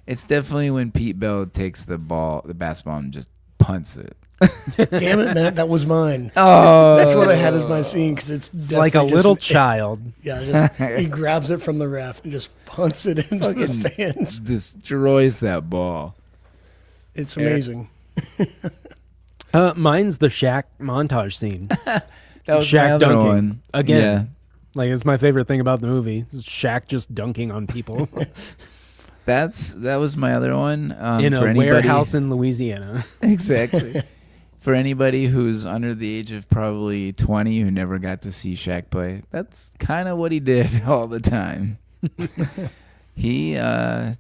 it's definitely when Pete Bell takes the basketball, and just punts it. Damn it, Matt, that was mine. Oh, that's what I had as my scene because it's like a little child. Yeah, he grabs it from the ref and just punts it into the stands. Destroys that ball. It's amazing. Mine's the Shaq montage scene. That was Shaq my other dunking one. again. Yeah. Like, it's my favorite thing about the movie. It's Shaq just dunking on people. That was my other one. In a warehouse in Louisiana. Exactly. For anybody who's under the age of probably 20 who never got to see Shaq play, that's kind of what he did all the time. He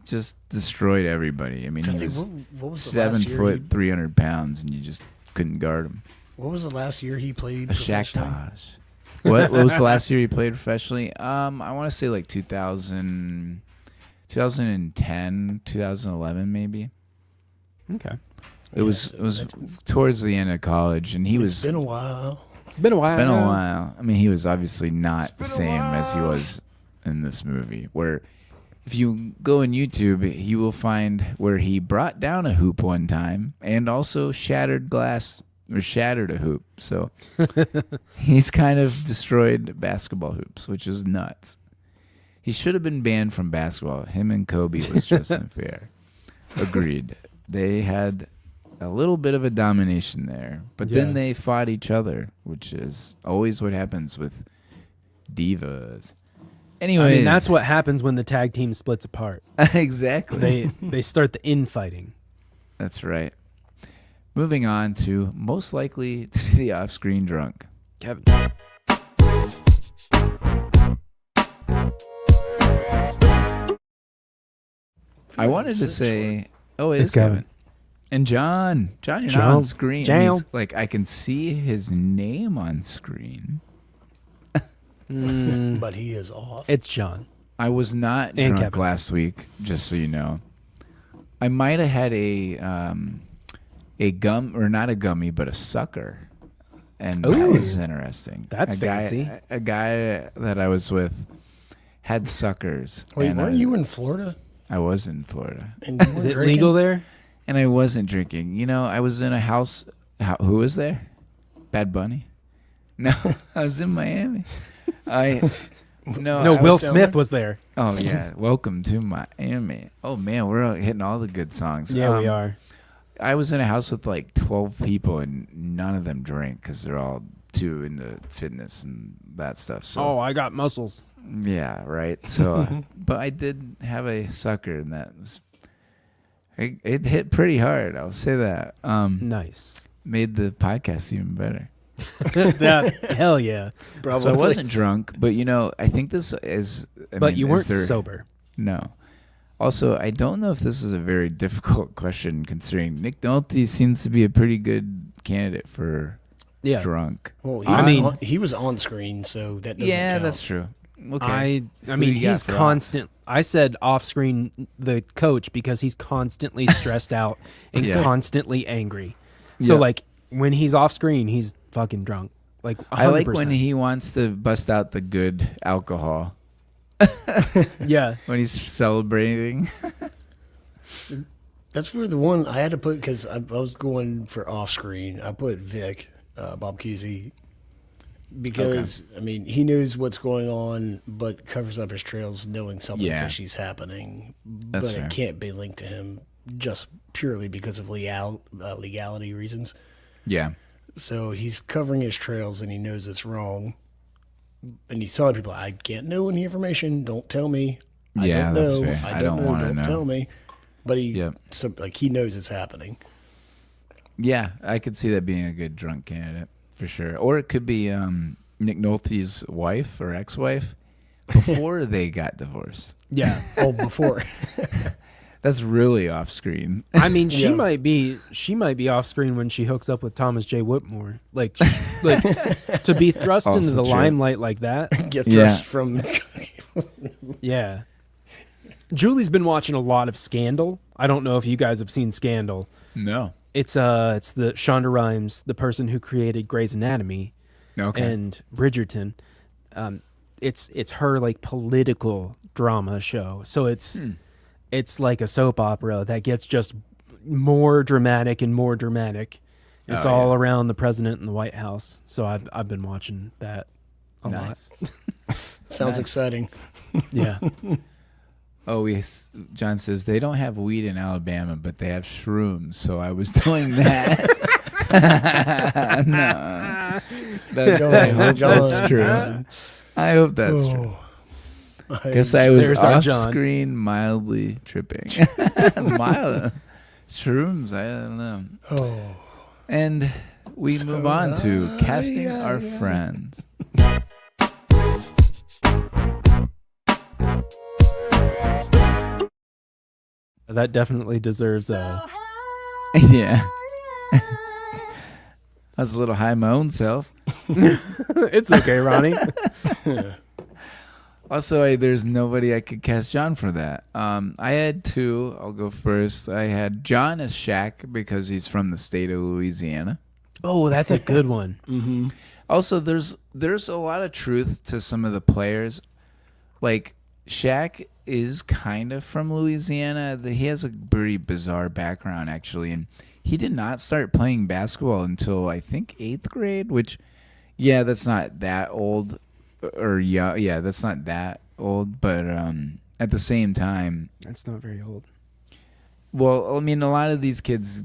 just destroyed everybody. I mean, he was what was 7 foot, 300 pounds, and you just couldn't guard him. What was the last year he played A Shaq Taj. What was the last year he played professionally? I want to say like 2010, 2011 maybe. Okay. It was towards the end of college, and It's been a while. It's been a while. I mean, he was obviously not the same as he was in this movie. Where, if you go on YouTube, you will find where he brought down a hoop one time and also shattered glass or shattered a hoop. So he's kind of destroyed basketball hoops, which is nuts. He should have been banned from basketball. Him and Kobe was just unfair. Agreed. They had a little bit of a domination there, but then they fought each other, which is always what happens with divas. Anyway, I mean, that's what happens when the tag team splits apart. Exactly. They start the infighting. That's right. Moving on to most likely to the off-screen drunk. Kevin. I wanted to say, it's Kevin. And John, you're not on screen. John. Like, I can see his name on screen. But he is off. It's John. I was not And drunk Kevin. last week, just so you know. I might have had a gum, or not a gummy, but a sucker. And that was interesting. That's fancy. A guy that I was with had suckers. Wait, and weren't you in Florida? I was in Florida. And you Is weren't it drinking? legal there? And I wasn't drinking. You know, I was in a house. Who was there? Bad Bunny? No, I was in Miami. No, Will Smith was there. Oh, yeah. Welcome to Miami. Oh, man, we're hitting all the good songs. Yeah, we are. I was in a house with like 12 people, and none of them drink because they're all too into fitness and that stuff. So, I got muscles. yeah, right. So, but I did have a sucker, and that was it hit pretty hard. I'll say that. Nice. Made the podcast even better. Hell yeah. Probably. So I wasn't drunk, but you know, I think this is. You weren't sober. No. Also, I don't know if this is a very difficult question, considering Nick Nolte seems to be a pretty good candidate for drunk. Well, he was on screen, so that doesn't count. That's true. Okay. I mean, he's constant. I said off screen the coach because he's constantly stressed out and constantly angry. So like when he's off screen, he's fucking drunk. Like 100%. I like when he wants to bust out the good alcohol. Yeah. When he's celebrating. That's where the one I had to put, because I was going for off screen. I put Vic, Bob Cousy, because I mean he knows what's going on, but covers up his trails, knowing something fishy's happening. That's but fair. it can't be linked to him just purely because of legality reasons. Yeah. So he's covering his trails, and he knows it's wrong. And he's telling people, "I can't know any information. Don't tell me. I don't that's know. fair. I don't know. want to Don't know. tell me." But he knows it's happening. Yeah, I could see that being a good drunk candidate for sure. Or it could be Nick Nolte's wife or ex-wife before they got divorced. Yeah. Before. That's really off screen. I mean, she might be off screen when she hooks up with Thomas J. Whitmore. Like to be thrust into the limelight like that. Get thrust from. Yeah. Julie's been watching a lot of Scandal. I don't know if you guys have seen Scandal. No. It's the Shonda Rhimes, the person who created Grey's Anatomy, and Bridgerton. It's her like political drama show. So it's like a soap opera that gets just more dramatic and more dramatic. It's all around the president and the White House. So I've been watching that a lot. Sounds exciting. Yeah. Oh, John says they don't have weed in Alabama, but they have shrooms. So I was doing that. No, I hope that's true. I hope that's true. Guess I was There's our off John. screen mildly tripping. Mild shrooms, I don't know. Oh. And we move on to casting our friends. That definitely deserves a... Yeah. I was a little high my own self. It's okay, Ronnie. Also, there's nobody I could cast John for that. I had two. I'll go first. I had John as Shaq because he's from the state of Louisiana. Oh, that's a good one. Mm-hmm. Also, there's a lot of truth to some of the players. Like, Shaq is kind of from Louisiana. He has a pretty bizarre background, actually, and he did not start playing basketball until, I think, 8th grade, which, yeah, that's not that old. Or, yeah, that's not that old, but at the same time... That's not very old. Well, I mean, a lot of these kids,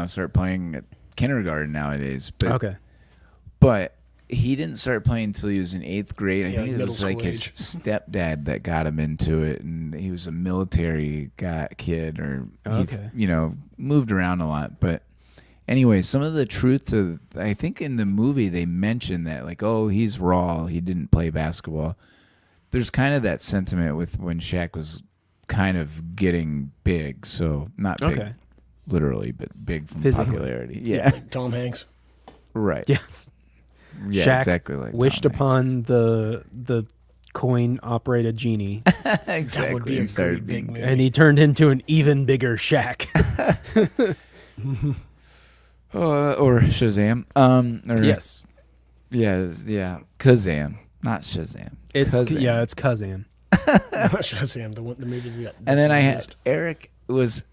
start playing at kindergarten nowadays. But, okay. But he didn't start playing until he was in 8th grade. I think it was like his age. stepdad that got him into it, and he was a military kid, or he, moved around a lot. But anyway, some of the truth to, I think in the movie they mentioned that, like, oh, he's raw, he didn't play basketball. There's kind of that sentiment with when Shaq was kind of getting big, so not big literally, but big from popularity. Yeah. Like Tom Hanks. Right. Yes. Yeah, Shaq exactly like wished Tom Hanks. upon the coin-operated genie. Exactly. That would be a great big movie. And he turned into an even bigger Shaq. Or Shazam. Yes. Yeah. Kazam. Not Shazam. It's Kazam. Kazam. Shazam, the movie we got. And then I had Eric was,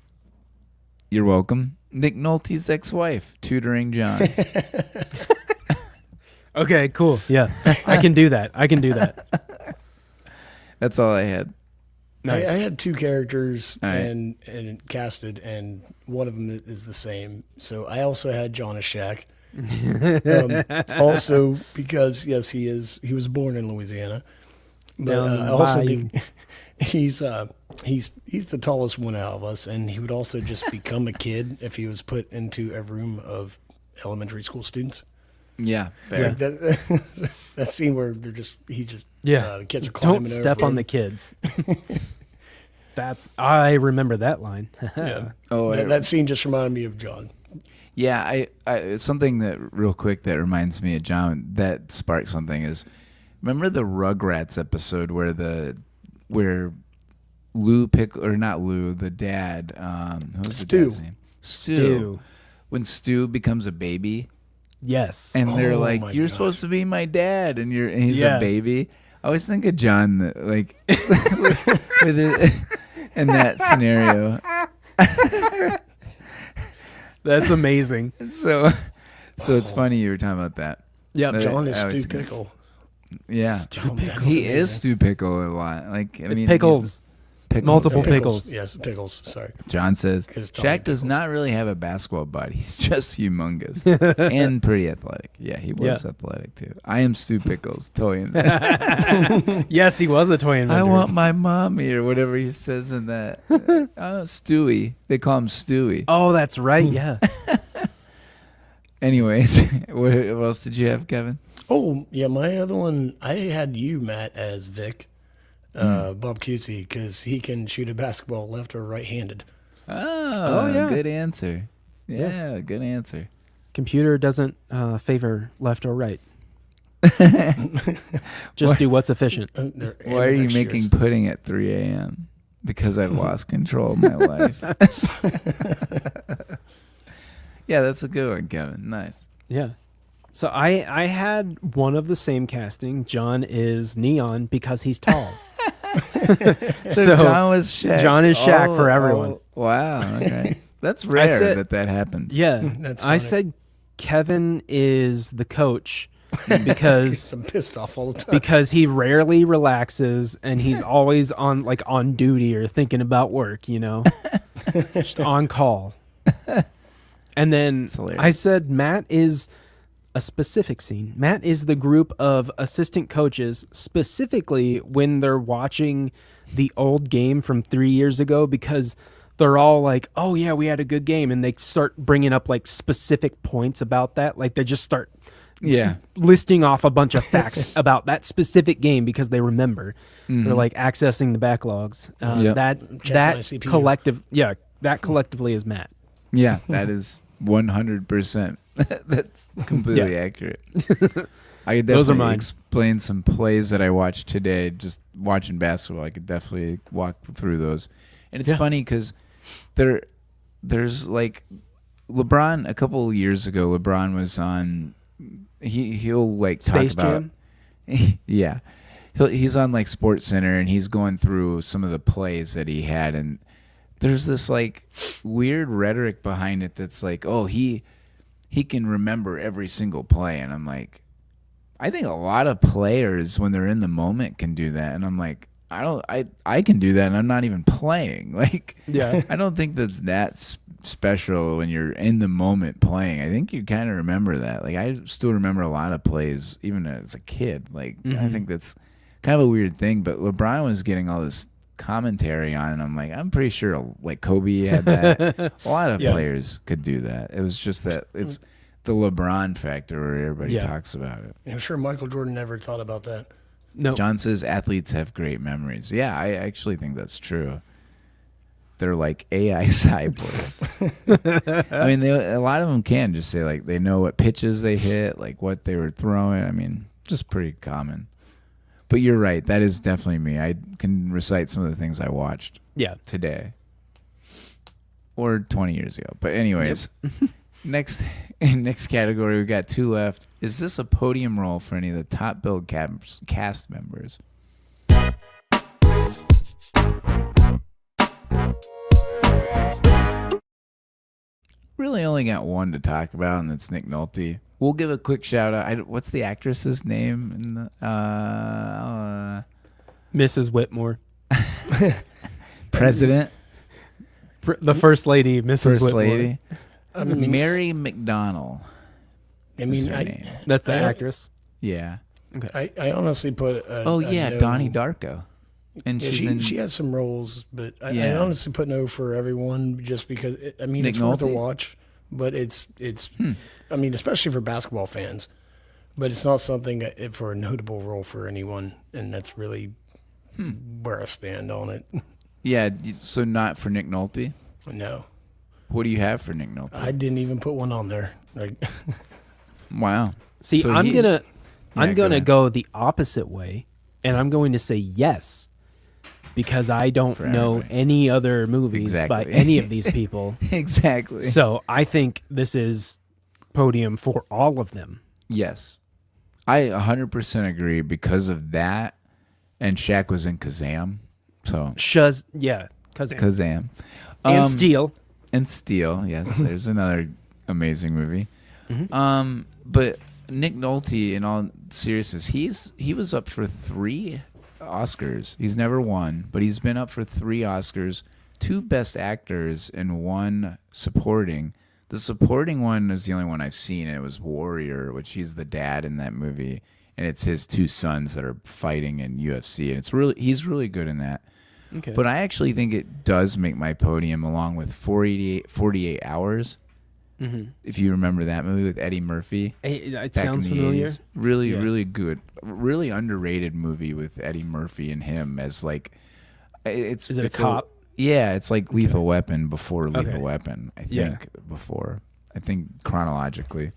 you're welcome, Nick Nolte's ex-wife, tutoring John. Okay, cool. Yeah. I can do that. That's all I had. Nice. I had two characters All right. and casted, and one of them is the same. So I also had John as Shaq. Also because he was born in Louisiana, but he's the tallest one out of us, and he would also just become a kid if he was put into a room of elementary school students. Yeah, fair. Like that scene where the kids are climbing. Don't step on the kids. I remember that line. Yeah. Oh, that scene just reminded me of John. Yeah, I something that real quick that reminds me of John that sparked something is, remember the Rugrats episode where Lou the dad, who's the dad's name? Stu. When Stu becomes a baby. Yes. And they're like, you're supposed to be my dad, and he's a baby. I always think of John like with it, in that scenario. That's amazing. So it's funny you were talking about that. Yeah, John is Stu Pickle. Yeah, he is Stu Pickle a lot. Like pickles. Multiple pickles. Yes, pickles. Sorry. John says Shaq does not really have a basketball body. He's just humongous and pretty athletic. Yeah, he was athletic too. I am Stu Pickles, toy inventor. Yes, he was a toy inventor. I want my mommy, or whatever he says in that. Stewie. They call him Stewie. Oh, that's right. Yeah. Anyways, what else did you have, Kevin? Oh, yeah, my other one, I had you, Matt, as Vic. Bob Cousy, because he can shoot a basketball left or right-handed. Oh yeah, good answer. Yeah, yes. Good answer. Computer doesn't favor left or right. Just do what's efficient. Why are you making pudding at 3 a.m.? Because I've lost control of my life. Yeah, that's a good one, Kevin. Nice. Yeah. So I had one of the same casting. John is Neon because he's tall. So John was Shaq. John is Shaq for everyone. Wow. Okay. That's rare that happens. Yeah. That's I funny. said Kevin is the coach because I'm pissed off all the time. because he rarely relaxes and he's always on duty or thinking about work, just on call. And then I said Matt is a specific scene. Matt is the group of assistant coaches, specifically when they're watching the old game from 3 years ago, because they're all like, oh yeah, we had a good game. And they start bringing up like specific points about that. Like they just start listing off a bunch of facts about that specific game because they remember. They're like accessing the backlogs. That collectively is Matt. Yeah, that is 100%. That's completely accurate. I could definitely explain some plays that I watched today. Just watching basketball, I could definitely walk through those. And it's funny because there's like LeBron. A couple of years ago, LeBron was on. He'll like Space talk about. Yeah, he's on like Sports Center and he's going through some of the plays that he had, and there's this like weird rhetoric behind it that's like, oh, he can remember every single play, and I'm like, I think a lot of players when they're in the moment can do that, and I'm like, I can do that, and I'm not even playing. Like, I don't think that's that special when you're in the moment playing. I think you kind of remember that. Like, I still remember a lot of plays, even as a kid. Like, I think that's kind of a weird thing. But LeBron was getting all this commentary on it, and I'm like, I'm pretty sure like Kobe had that. A lot of players could do that. It was just that it's the LeBron factor where everybody talks about it. I'm sure Michael Jordan never thought about that. No. John says athletes have great memories. Yeah, I actually think that's true. They're like AI cyborgs. I mean, a lot of them can just say like they know what pitches they hit, like what they were throwing. I mean, just pretty common. But you're right. That is definitely me. I can recite some of the things I watched today or 20 years ago. But anyways, next category, we've got 2 left. Is this a podium role for any of the top billed cast members? Really only got one to talk about, and that's Nick Nolte. We'll give a quick shout out. What's the actress's name? Mrs. Whitmore. President. The First Lady, Mrs. First Whitmore. Lady. Mary McDonnell. That's that's the actress. Yeah. Okay. I honestly put. Donnie Darko. And she has some roles, but I honestly put no for everyone just because it's worth a watch, but it's I mean, especially for basketball fans, but it's not something for a notable role for anyone, and that's really where I stand on it. Yeah, so not for Nick Nolte? No. What do you have for Nick Nolte? I didn't even put one on there. Wow. See, so I'm gonna go the opposite way, and I'm going to say yes. Because I don't know any other movies by any of these people. Exactly. So I think this is podium for all of them. Yes. I 100% agree because of that. And Shaq was in Kazam. So Kazam. Kazam. And Steel. And Steel, yes. There's another amazing movie. But Nick Nolte, in all seriousness, he was up for 3 Oscars. He's never won, but he's been up for 3 Oscars, 2 Best Actors, and 1 Supporting. The supporting one is the only one I've seen, and it was Warrior, which he's the dad in that movie, and it's his 2 sons that are fighting in UFC, and he's really good in that. Okay. But I actually think it does make my podium along with 48 Hours. If you remember that movie with Eddie Murphy. It sounds familiar. 80s. Really good. Really underrated movie with Eddie Murphy and him as like... Is it a cop? It's like Lethal Weapon before Lethal Weapon, I think. I think chronologically.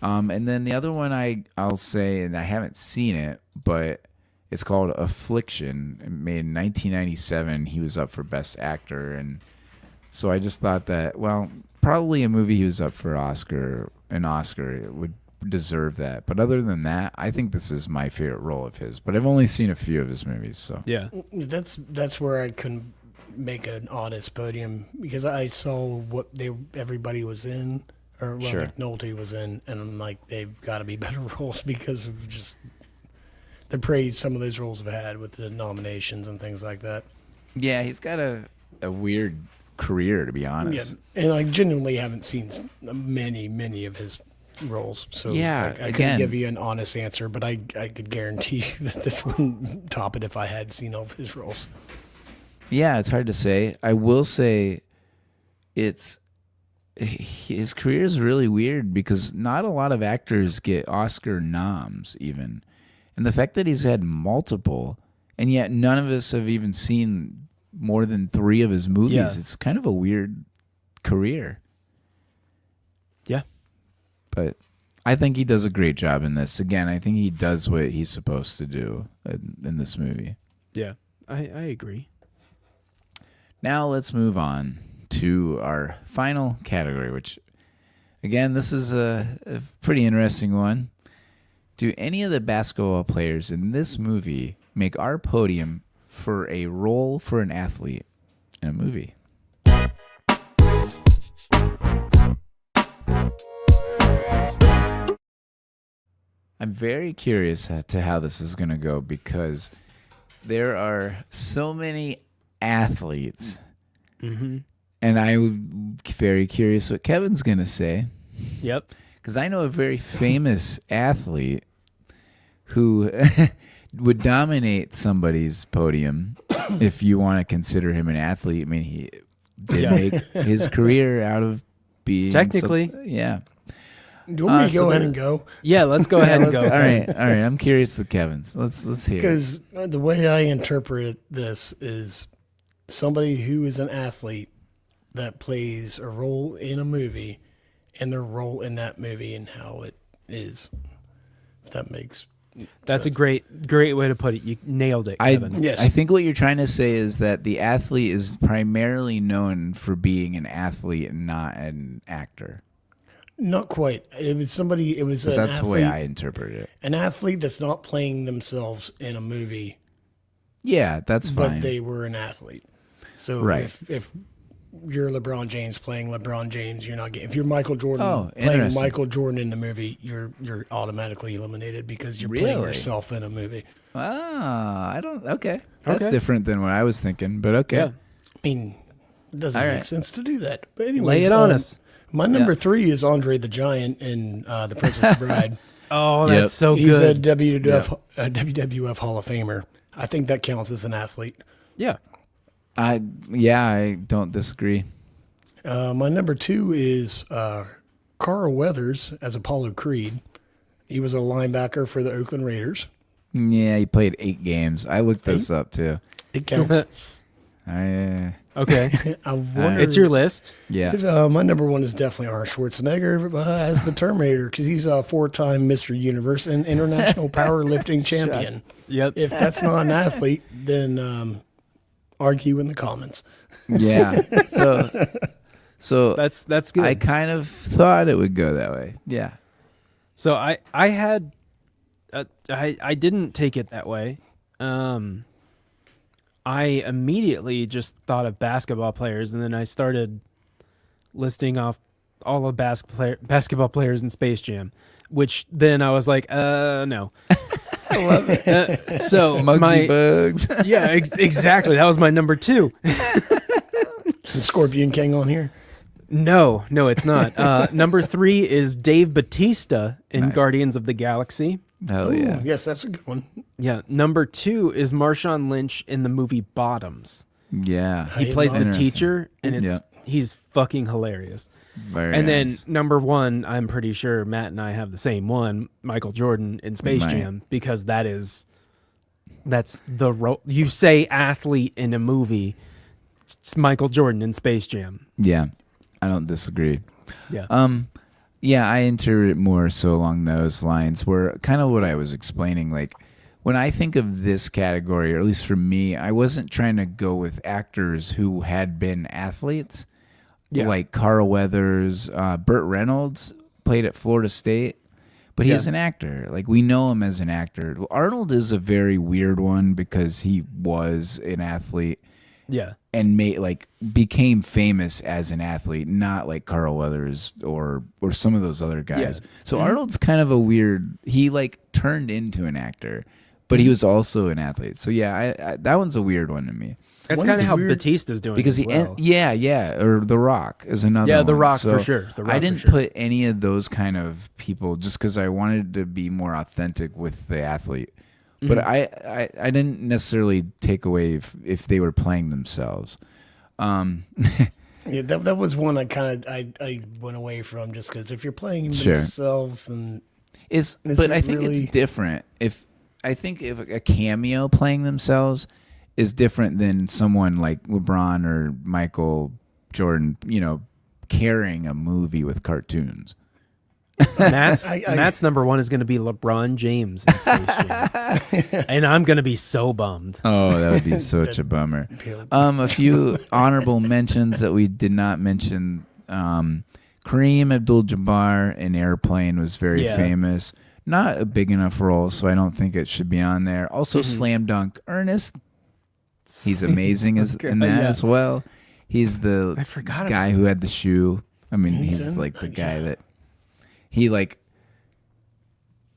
And then the other one I'll say, and I haven't seen it, but it's called Affliction. It made in 1997. He was up for Best Actor, and so I just thought that, well... Probably a movie he was up for an Oscar would deserve that. But other than that, I think this is my favorite role of his. But I've only seen a few of his movies, so that's where I couldn't make an honest podium because I saw what everybody was in or what Nick Nolte was in, and I'm like, they've got to be better roles because of just the praise some of those roles have had with the nominations and things like that. Yeah, he's got a weird career, to be honest. Yeah, and I genuinely haven't seen many of his roles. So Yeah, I couldn't give you an honest answer, but I could guarantee that this wouldn't top it if I had seen all of his roles. Yeah, it's hard to say. I will say his career is really weird because not a lot of actors get Oscar noms even. And the fact that he's had multiple, and yet none of us have even seen more than 3 of his movies. It's kind of a weird career. Yeah. But I think he does a great job in this. Again, I think he does what he's supposed to do in this movie. Yeah, I agree. Now let's move on to our final category, which, again, this is a pretty interesting one. Do any of the basketball players in this movie make our podium for a role for an athlete in a movie? I'm very curious to how this is going to go because there are so many athletes. Mm-hmm. And I'm very curious what Kevin's going to say. Yep. Because I know a very famous athlete who would dominate somebody's podium if you want to consider him an athlete. I mean, he did make his career out of being... Technically. Yeah. Do you want me to go ahead and go? Yeah, let's go ahead and go. All right. I'm curious with Kevin's. Let's hear. Because the way I interpret this is somebody who is an athlete that plays a role in a movie and their role in that movie and how it is. If that makes That's a great way to put it. You nailed it, Kevin. Yes. I think what you're trying to say is that the athlete is primarily known for being an athlete and not an actor. Not quite. It was somebody. It was. That's the way I interpret it. An athlete that's not playing themselves in a movie. Yeah, that's fine. But they were an athlete. So right. if you're LeBron James playing LeBron James, you're not getting. If you're Michael Jordan playing Michael Jordan in the movie, you're automatically eliminated because you're playing yourself in a movie. Ah, I don't. Okay, that's different than what I was thinking. But okay. Yeah. I mean, it doesn't make sense to do that. But anyways, lay it on us. My number 3 is Andre the Giant in The Princess Bride. Oh, that's so He's good. a WWF Hall of Famer. I think that counts as an athlete. Yeah. I don't disagree. My number 2 is Carl Weathers as Apollo Creed. He was a linebacker for the Oakland Raiders. Yeah, he played 8 games. I looked this up too. It counts. Okay. I wonder, it's your list. Yeah. My number 1 is definitely Arnold Schwarzenegger as the Terminator because he's a 4-time Mr. Universe and international powerlifting champion. Yep. If that's not an athlete, then argue in the comments. Yeah. So that's good. I kind of thought it would go that way. Yeah. So I had I didn't take it that way. I immediately just thought of basketball players, and then I started listing off all of basketball players in Space Jam, which then I was like, no. I love it. So Muggsy Bugs. Yeah, exactly. That was my number 2. The Scorpion King on here? No, it's not. Number 3 is Dave Bautista in Nice. Guardians of the Galaxy. Hell yeah. Ooh, yes, that's a good one. Yeah. Number 2 is Marshawn Lynch in the movie Bottoms. Yeah. He plays the teacher, and he's fucking hilarious. Very Then nice. number 1, I'm pretty sure Matt and I have the same one, Michael Jordan in Space Jam, because that's the role. You say athlete in a movie, it's Michael Jordan in Space Jam. Yeah. I don't disagree. Yeah. Yeah, I interpret it more so along those lines where kind of what I was explaining, like when I think of this category, or at least for me, I wasn't trying to go with actors who had been athletes, like Carl Weathers, Burt Reynolds played at Florida State, but he's an actor. Like we know him as an actor. Well, Arnold is a very weird one because he was an athlete. Yeah. And became famous as an athlete, not like Carl Weathers or some of those other guys. Yeah. So Arnold's kind of a weird. He turned into an actor, but he was also an athlete. So yeah, I that one's a weird one to me. That's kind of how Batista's doing because as well. or The Rock is another one. The Rock so for sure. I didn't put any of those kind of people just because I wanted to be more authentic with the athlete. But I didn't necessarily take away if they were playing themselves. Yeah, that was one I went away from just because if you're playing themselves, then but I think it's different. If a cameo playing themselves is different than someone like LeBron or Michael Jordan, carrying a movie with cartoons. Matt's number one is going to be LeBron James in Space Jam. And I'm going to be so bummed. Oh, that would be such a bummer. A few honorable mentions that we did not mention. Kareem Abdul-Jabbar in Airplane was very famous. Not a big enough role, so I don't think it should be on there. Also, Slam Dunk Ernest. He's amazing in that as well. He's the guy who had the shoe. I mean, he's like the guy that... He I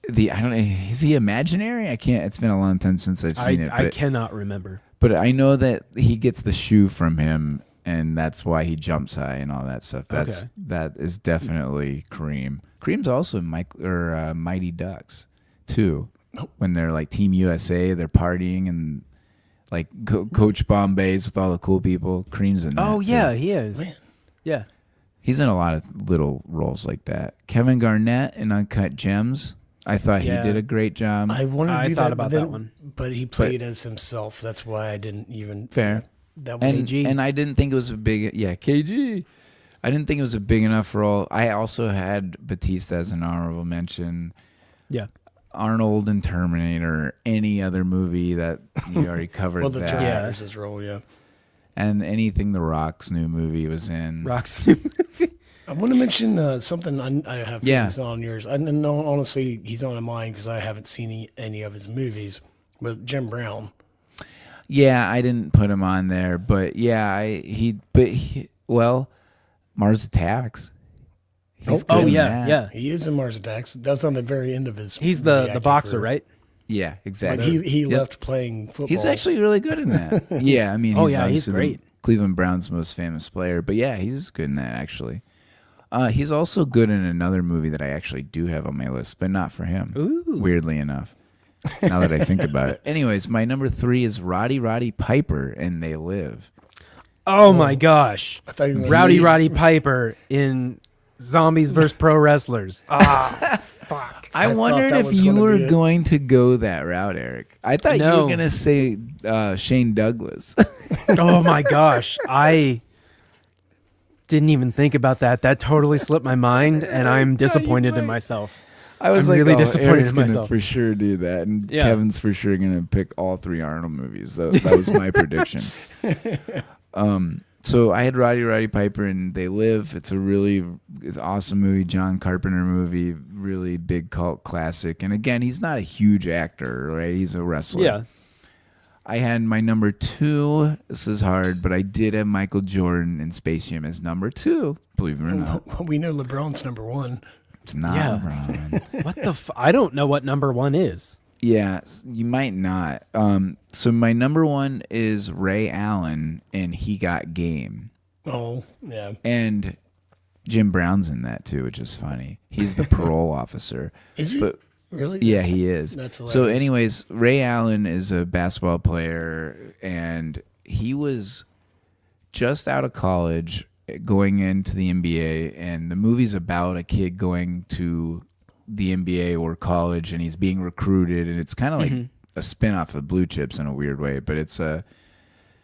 don't know. Is he imaginary? I can't. It's been a long time since I've seen it. I cannot remember. But I know that he gets the shoe from him, and that's why he jumps high and all that stuff. That is definitely Kareem. Kareem's also Mighty Ducks too. When they're like Team USA, they're partying and like Coach Bombay's with all the cool people. Kareem's in that. Oh yeah, too. he is. Man. Yeah. He's in a lot of little roles like that. Kevin Garnett in Uncut Gems. I thought he did a great job. I thought about that one. But he played as himself. That's why I didn't even... Fair. That was KG. And I didn't think it was a big... Yeah, KG. I didn't think it was a big enough role. I also had Batista as an honorable mention. Yeah. Arnold in Terminator, any other movie that you already covered. Well, the that. Terminator's his role, yeah. And anything The Rock's new movie was in. Rock's new movie. I want to mention something I have feelings on yours. And honestly, he's on mine because I haven't seen any of his movies. But Jim Brown. Yeah, I didn't put him on there, but Mars Attacks. Yeah. He is in Mars Attacks. That's on the very end of his. He's the boxer, career. right? Yeah, exactly. But he left playing football. He's actually really good in that. Yeah, I mean, he's great. Cleveland Browns' most famous player, but yeah, he's good in that actually. He's also good in another movie that I actually do have on my list, but not for him. Ooh. Weirdly enough, now that I think about it. Anyways, my number 3 is Roddy Piper in They Live. Oh my gosh. Roddy Piper in Zombies vs. Pro Wrestlers. Fuck. I wondered if you were going to go that route, Eric. I thought you were going to say Shane Douglas. Oh my gosh. I didn't even think about that. That totally slipped my mind, and I'm disappointed in myself. I was really disappointed Eric's in myself. Gonna for sure do that, and Kevin's for sure gonna pick all 3 Arnold movies. That was my prediction. So I had Roddy Piper in They Live. It's an awesome movie, John Carpenter movie, really big cult classic. And again, he's not a huge actor, right? He's a wrestler. Yeah. I had my number 2. This is hard, but I did have Michael Jordan in Space Jam as number 2. Believe it or not. We know LeBron's number 1. It's not LeBron. What the? I don't know what number 1 is. Yeah, you might not. So my number 1 is Ray Allen, and He Got Game. Oh, yeah. And Jim Brown's in that too, which is funny. He's the parole officer. Is he? Really? Yeah, he is. That's hilarious. So anyways, Ray Allen is a basketball player, and he was just out of college going into the NBA, and the movie's about a kid going to the NBA or college, and he's being recruited, and it's kind of like a spin-off of Blue Chips in a weird way, but it's a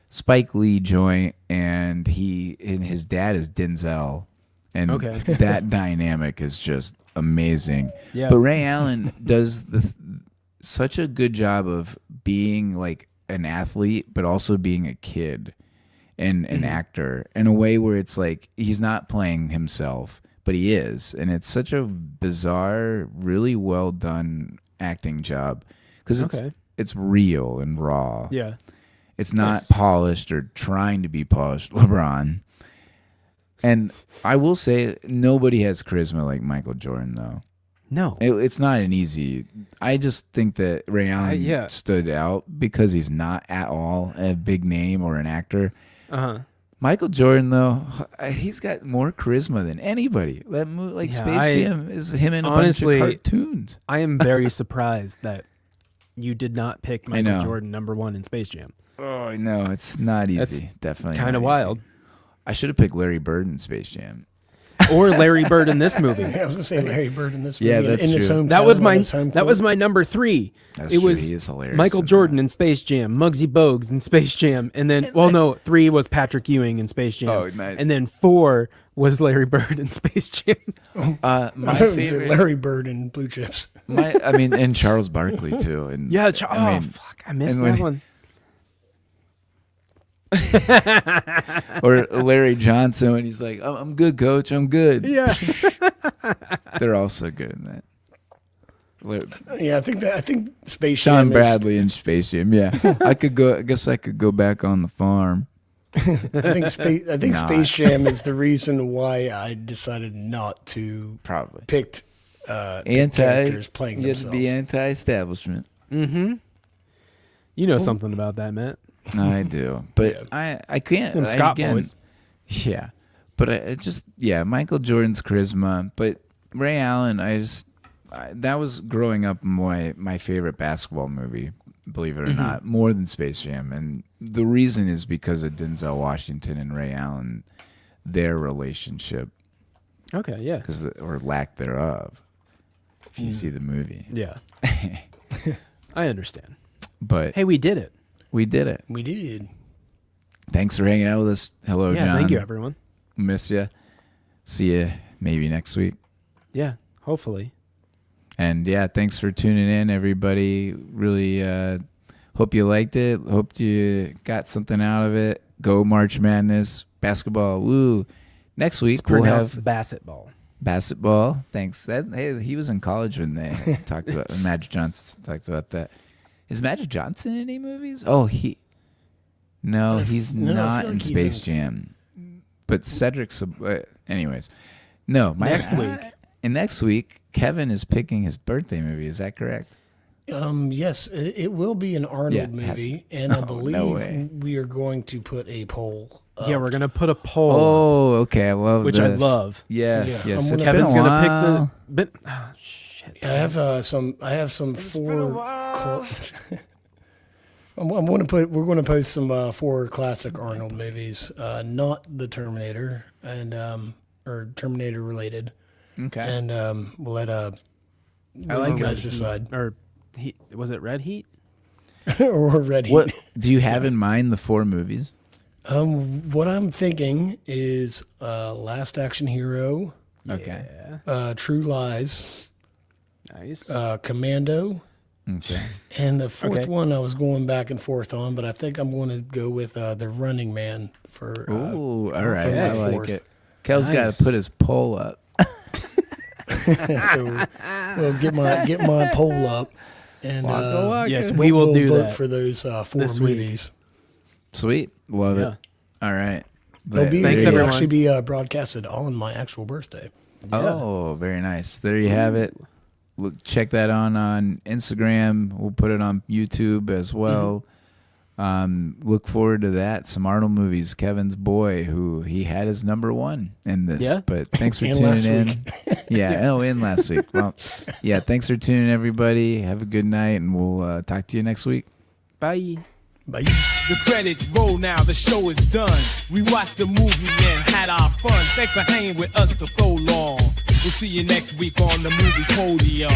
Spike Lee joint, and his dad is Denzel, and that dynamic is just amazing. Yeah. But Ray Allen does such a good job of being like an athlete, but also being a kid and an actor in a way where it's like he's not playing himself, but he is. And it's such a bizarre, really well done acting job because it's real and raw. Yeah. It's not polished or trying to be polished, LeBron. And I will say nobody has charisma like Michael Jordan, though. No. It's not an easy. I just think that Ray Allen stood out because he's not at all a big name or an actor. Michael Jordan, though, he's got more charisma than anybody. That movie, Space Jam is him in a bunch of cartoons. I am very surprised that you did not pick Michael Jordan #1 in Space Jam. Oh, no, it's not easy. That's definitely kind of wild. I should have picked Larry Bird in Space Jam. Or Larry Bird in this movie. I was going to say Larry Bird in this movie. Yeah, that's true. That was my #3. That's it true. was He is hilarious Michael Jordan in Space Jam, Muggsy Bogues in Space Jam, and then 3 was Patrick Ewing in Space Jam. Oh, nice. And then 4 was Larry Bird in Space Jam. My favorite Larry Bird in Blue Chips. And Charles Barkley too. And I missed that one. Or Larry Johnson when he's like, I'm good, coach, I'm good. Yeah. They're all so good in that. Yeah, I think Space Jam. Sean Bradley in Space Jam. Yeah, I guess I could go back on the farm. I think Space Jam is the reason why I decided not to pick characters playing themselves. You have to be anti-establishment. Mm-hmm. You know something about that, Matt. I do, but I can't. Them Scott boys. Yeah, but Michael Jordan's charisma, but Ray Allen, that was growing up my favorite basketball movie, believe it or not, more than Space Jam, and the reason is because of Denzel Washington and Ray Allen, their relationship. Okay, yeah, or lack thereof. If you see the movie, yeah, I understand. But hey, we did it. We did. Thanks for hanging out with us. Hello, John. Thank you, everyone. Miss you. See you maybe next week. Yeah, hopefully. And thanks for tuning in, everybody. Really hope you liked it. Hope you got something out of it. Go March Madness. Basketball. Woo. Next week we'll have basketball. Basketball. Thanks. He was in college when they talked about Magic Johnson talked about that. Is Magic Johnson in any movies? Oh, he's not in Space Jam. But Cedric's. Anyways, no. Next week. And next week, Kevin is picking his birthday movie. Is that correct? Yes, it will be an Arnold movie, and I believe we are going to put a poll. Yeah, we're gonna put a poll. Oh, okay. I love which this. I love. Yes. Kevin's gonna pick the. But shit. I have some. We're going to post some 4 classic Arnold movies, not the Terminator and or Terminator related. Okay. And we'll let I like you guys decide. Or was it Red Heat? Or Red Heat. What do you have in mind? The 4 movies? What I'm thinking is Last Action Hero. Okay. True Lies. Nice. Commando. Okay. And the 4th one I was going back and forth on, but I think I'm going to go with The Running Man for. Ooh, all right. I like 4th. it. Kel's got to put his poll up. So we'll get my poll up, and yes, we will do vote that for those 4 this movies. week. Sweet, love it. All right, Thanks, it'll everyone. actually be broadcasted on my actual birthday. Oh, very nice. There you have it. Look, check that on Instagram. We'll put it on YouTube as well. Look forward to that. Some Arnold movies. Kevin's boy, who he had his #1 in this. Yeah. But thanks for tuning in. In last week. Well, thanks for tuning in, everybody. Have a good night, and we'll talk to you next week. Bye. Bye. The credits roll now, the show is done. We watched the movie and had our fun. Thanks for hanging with us for so long. We'll see you next week on the Movie Podium.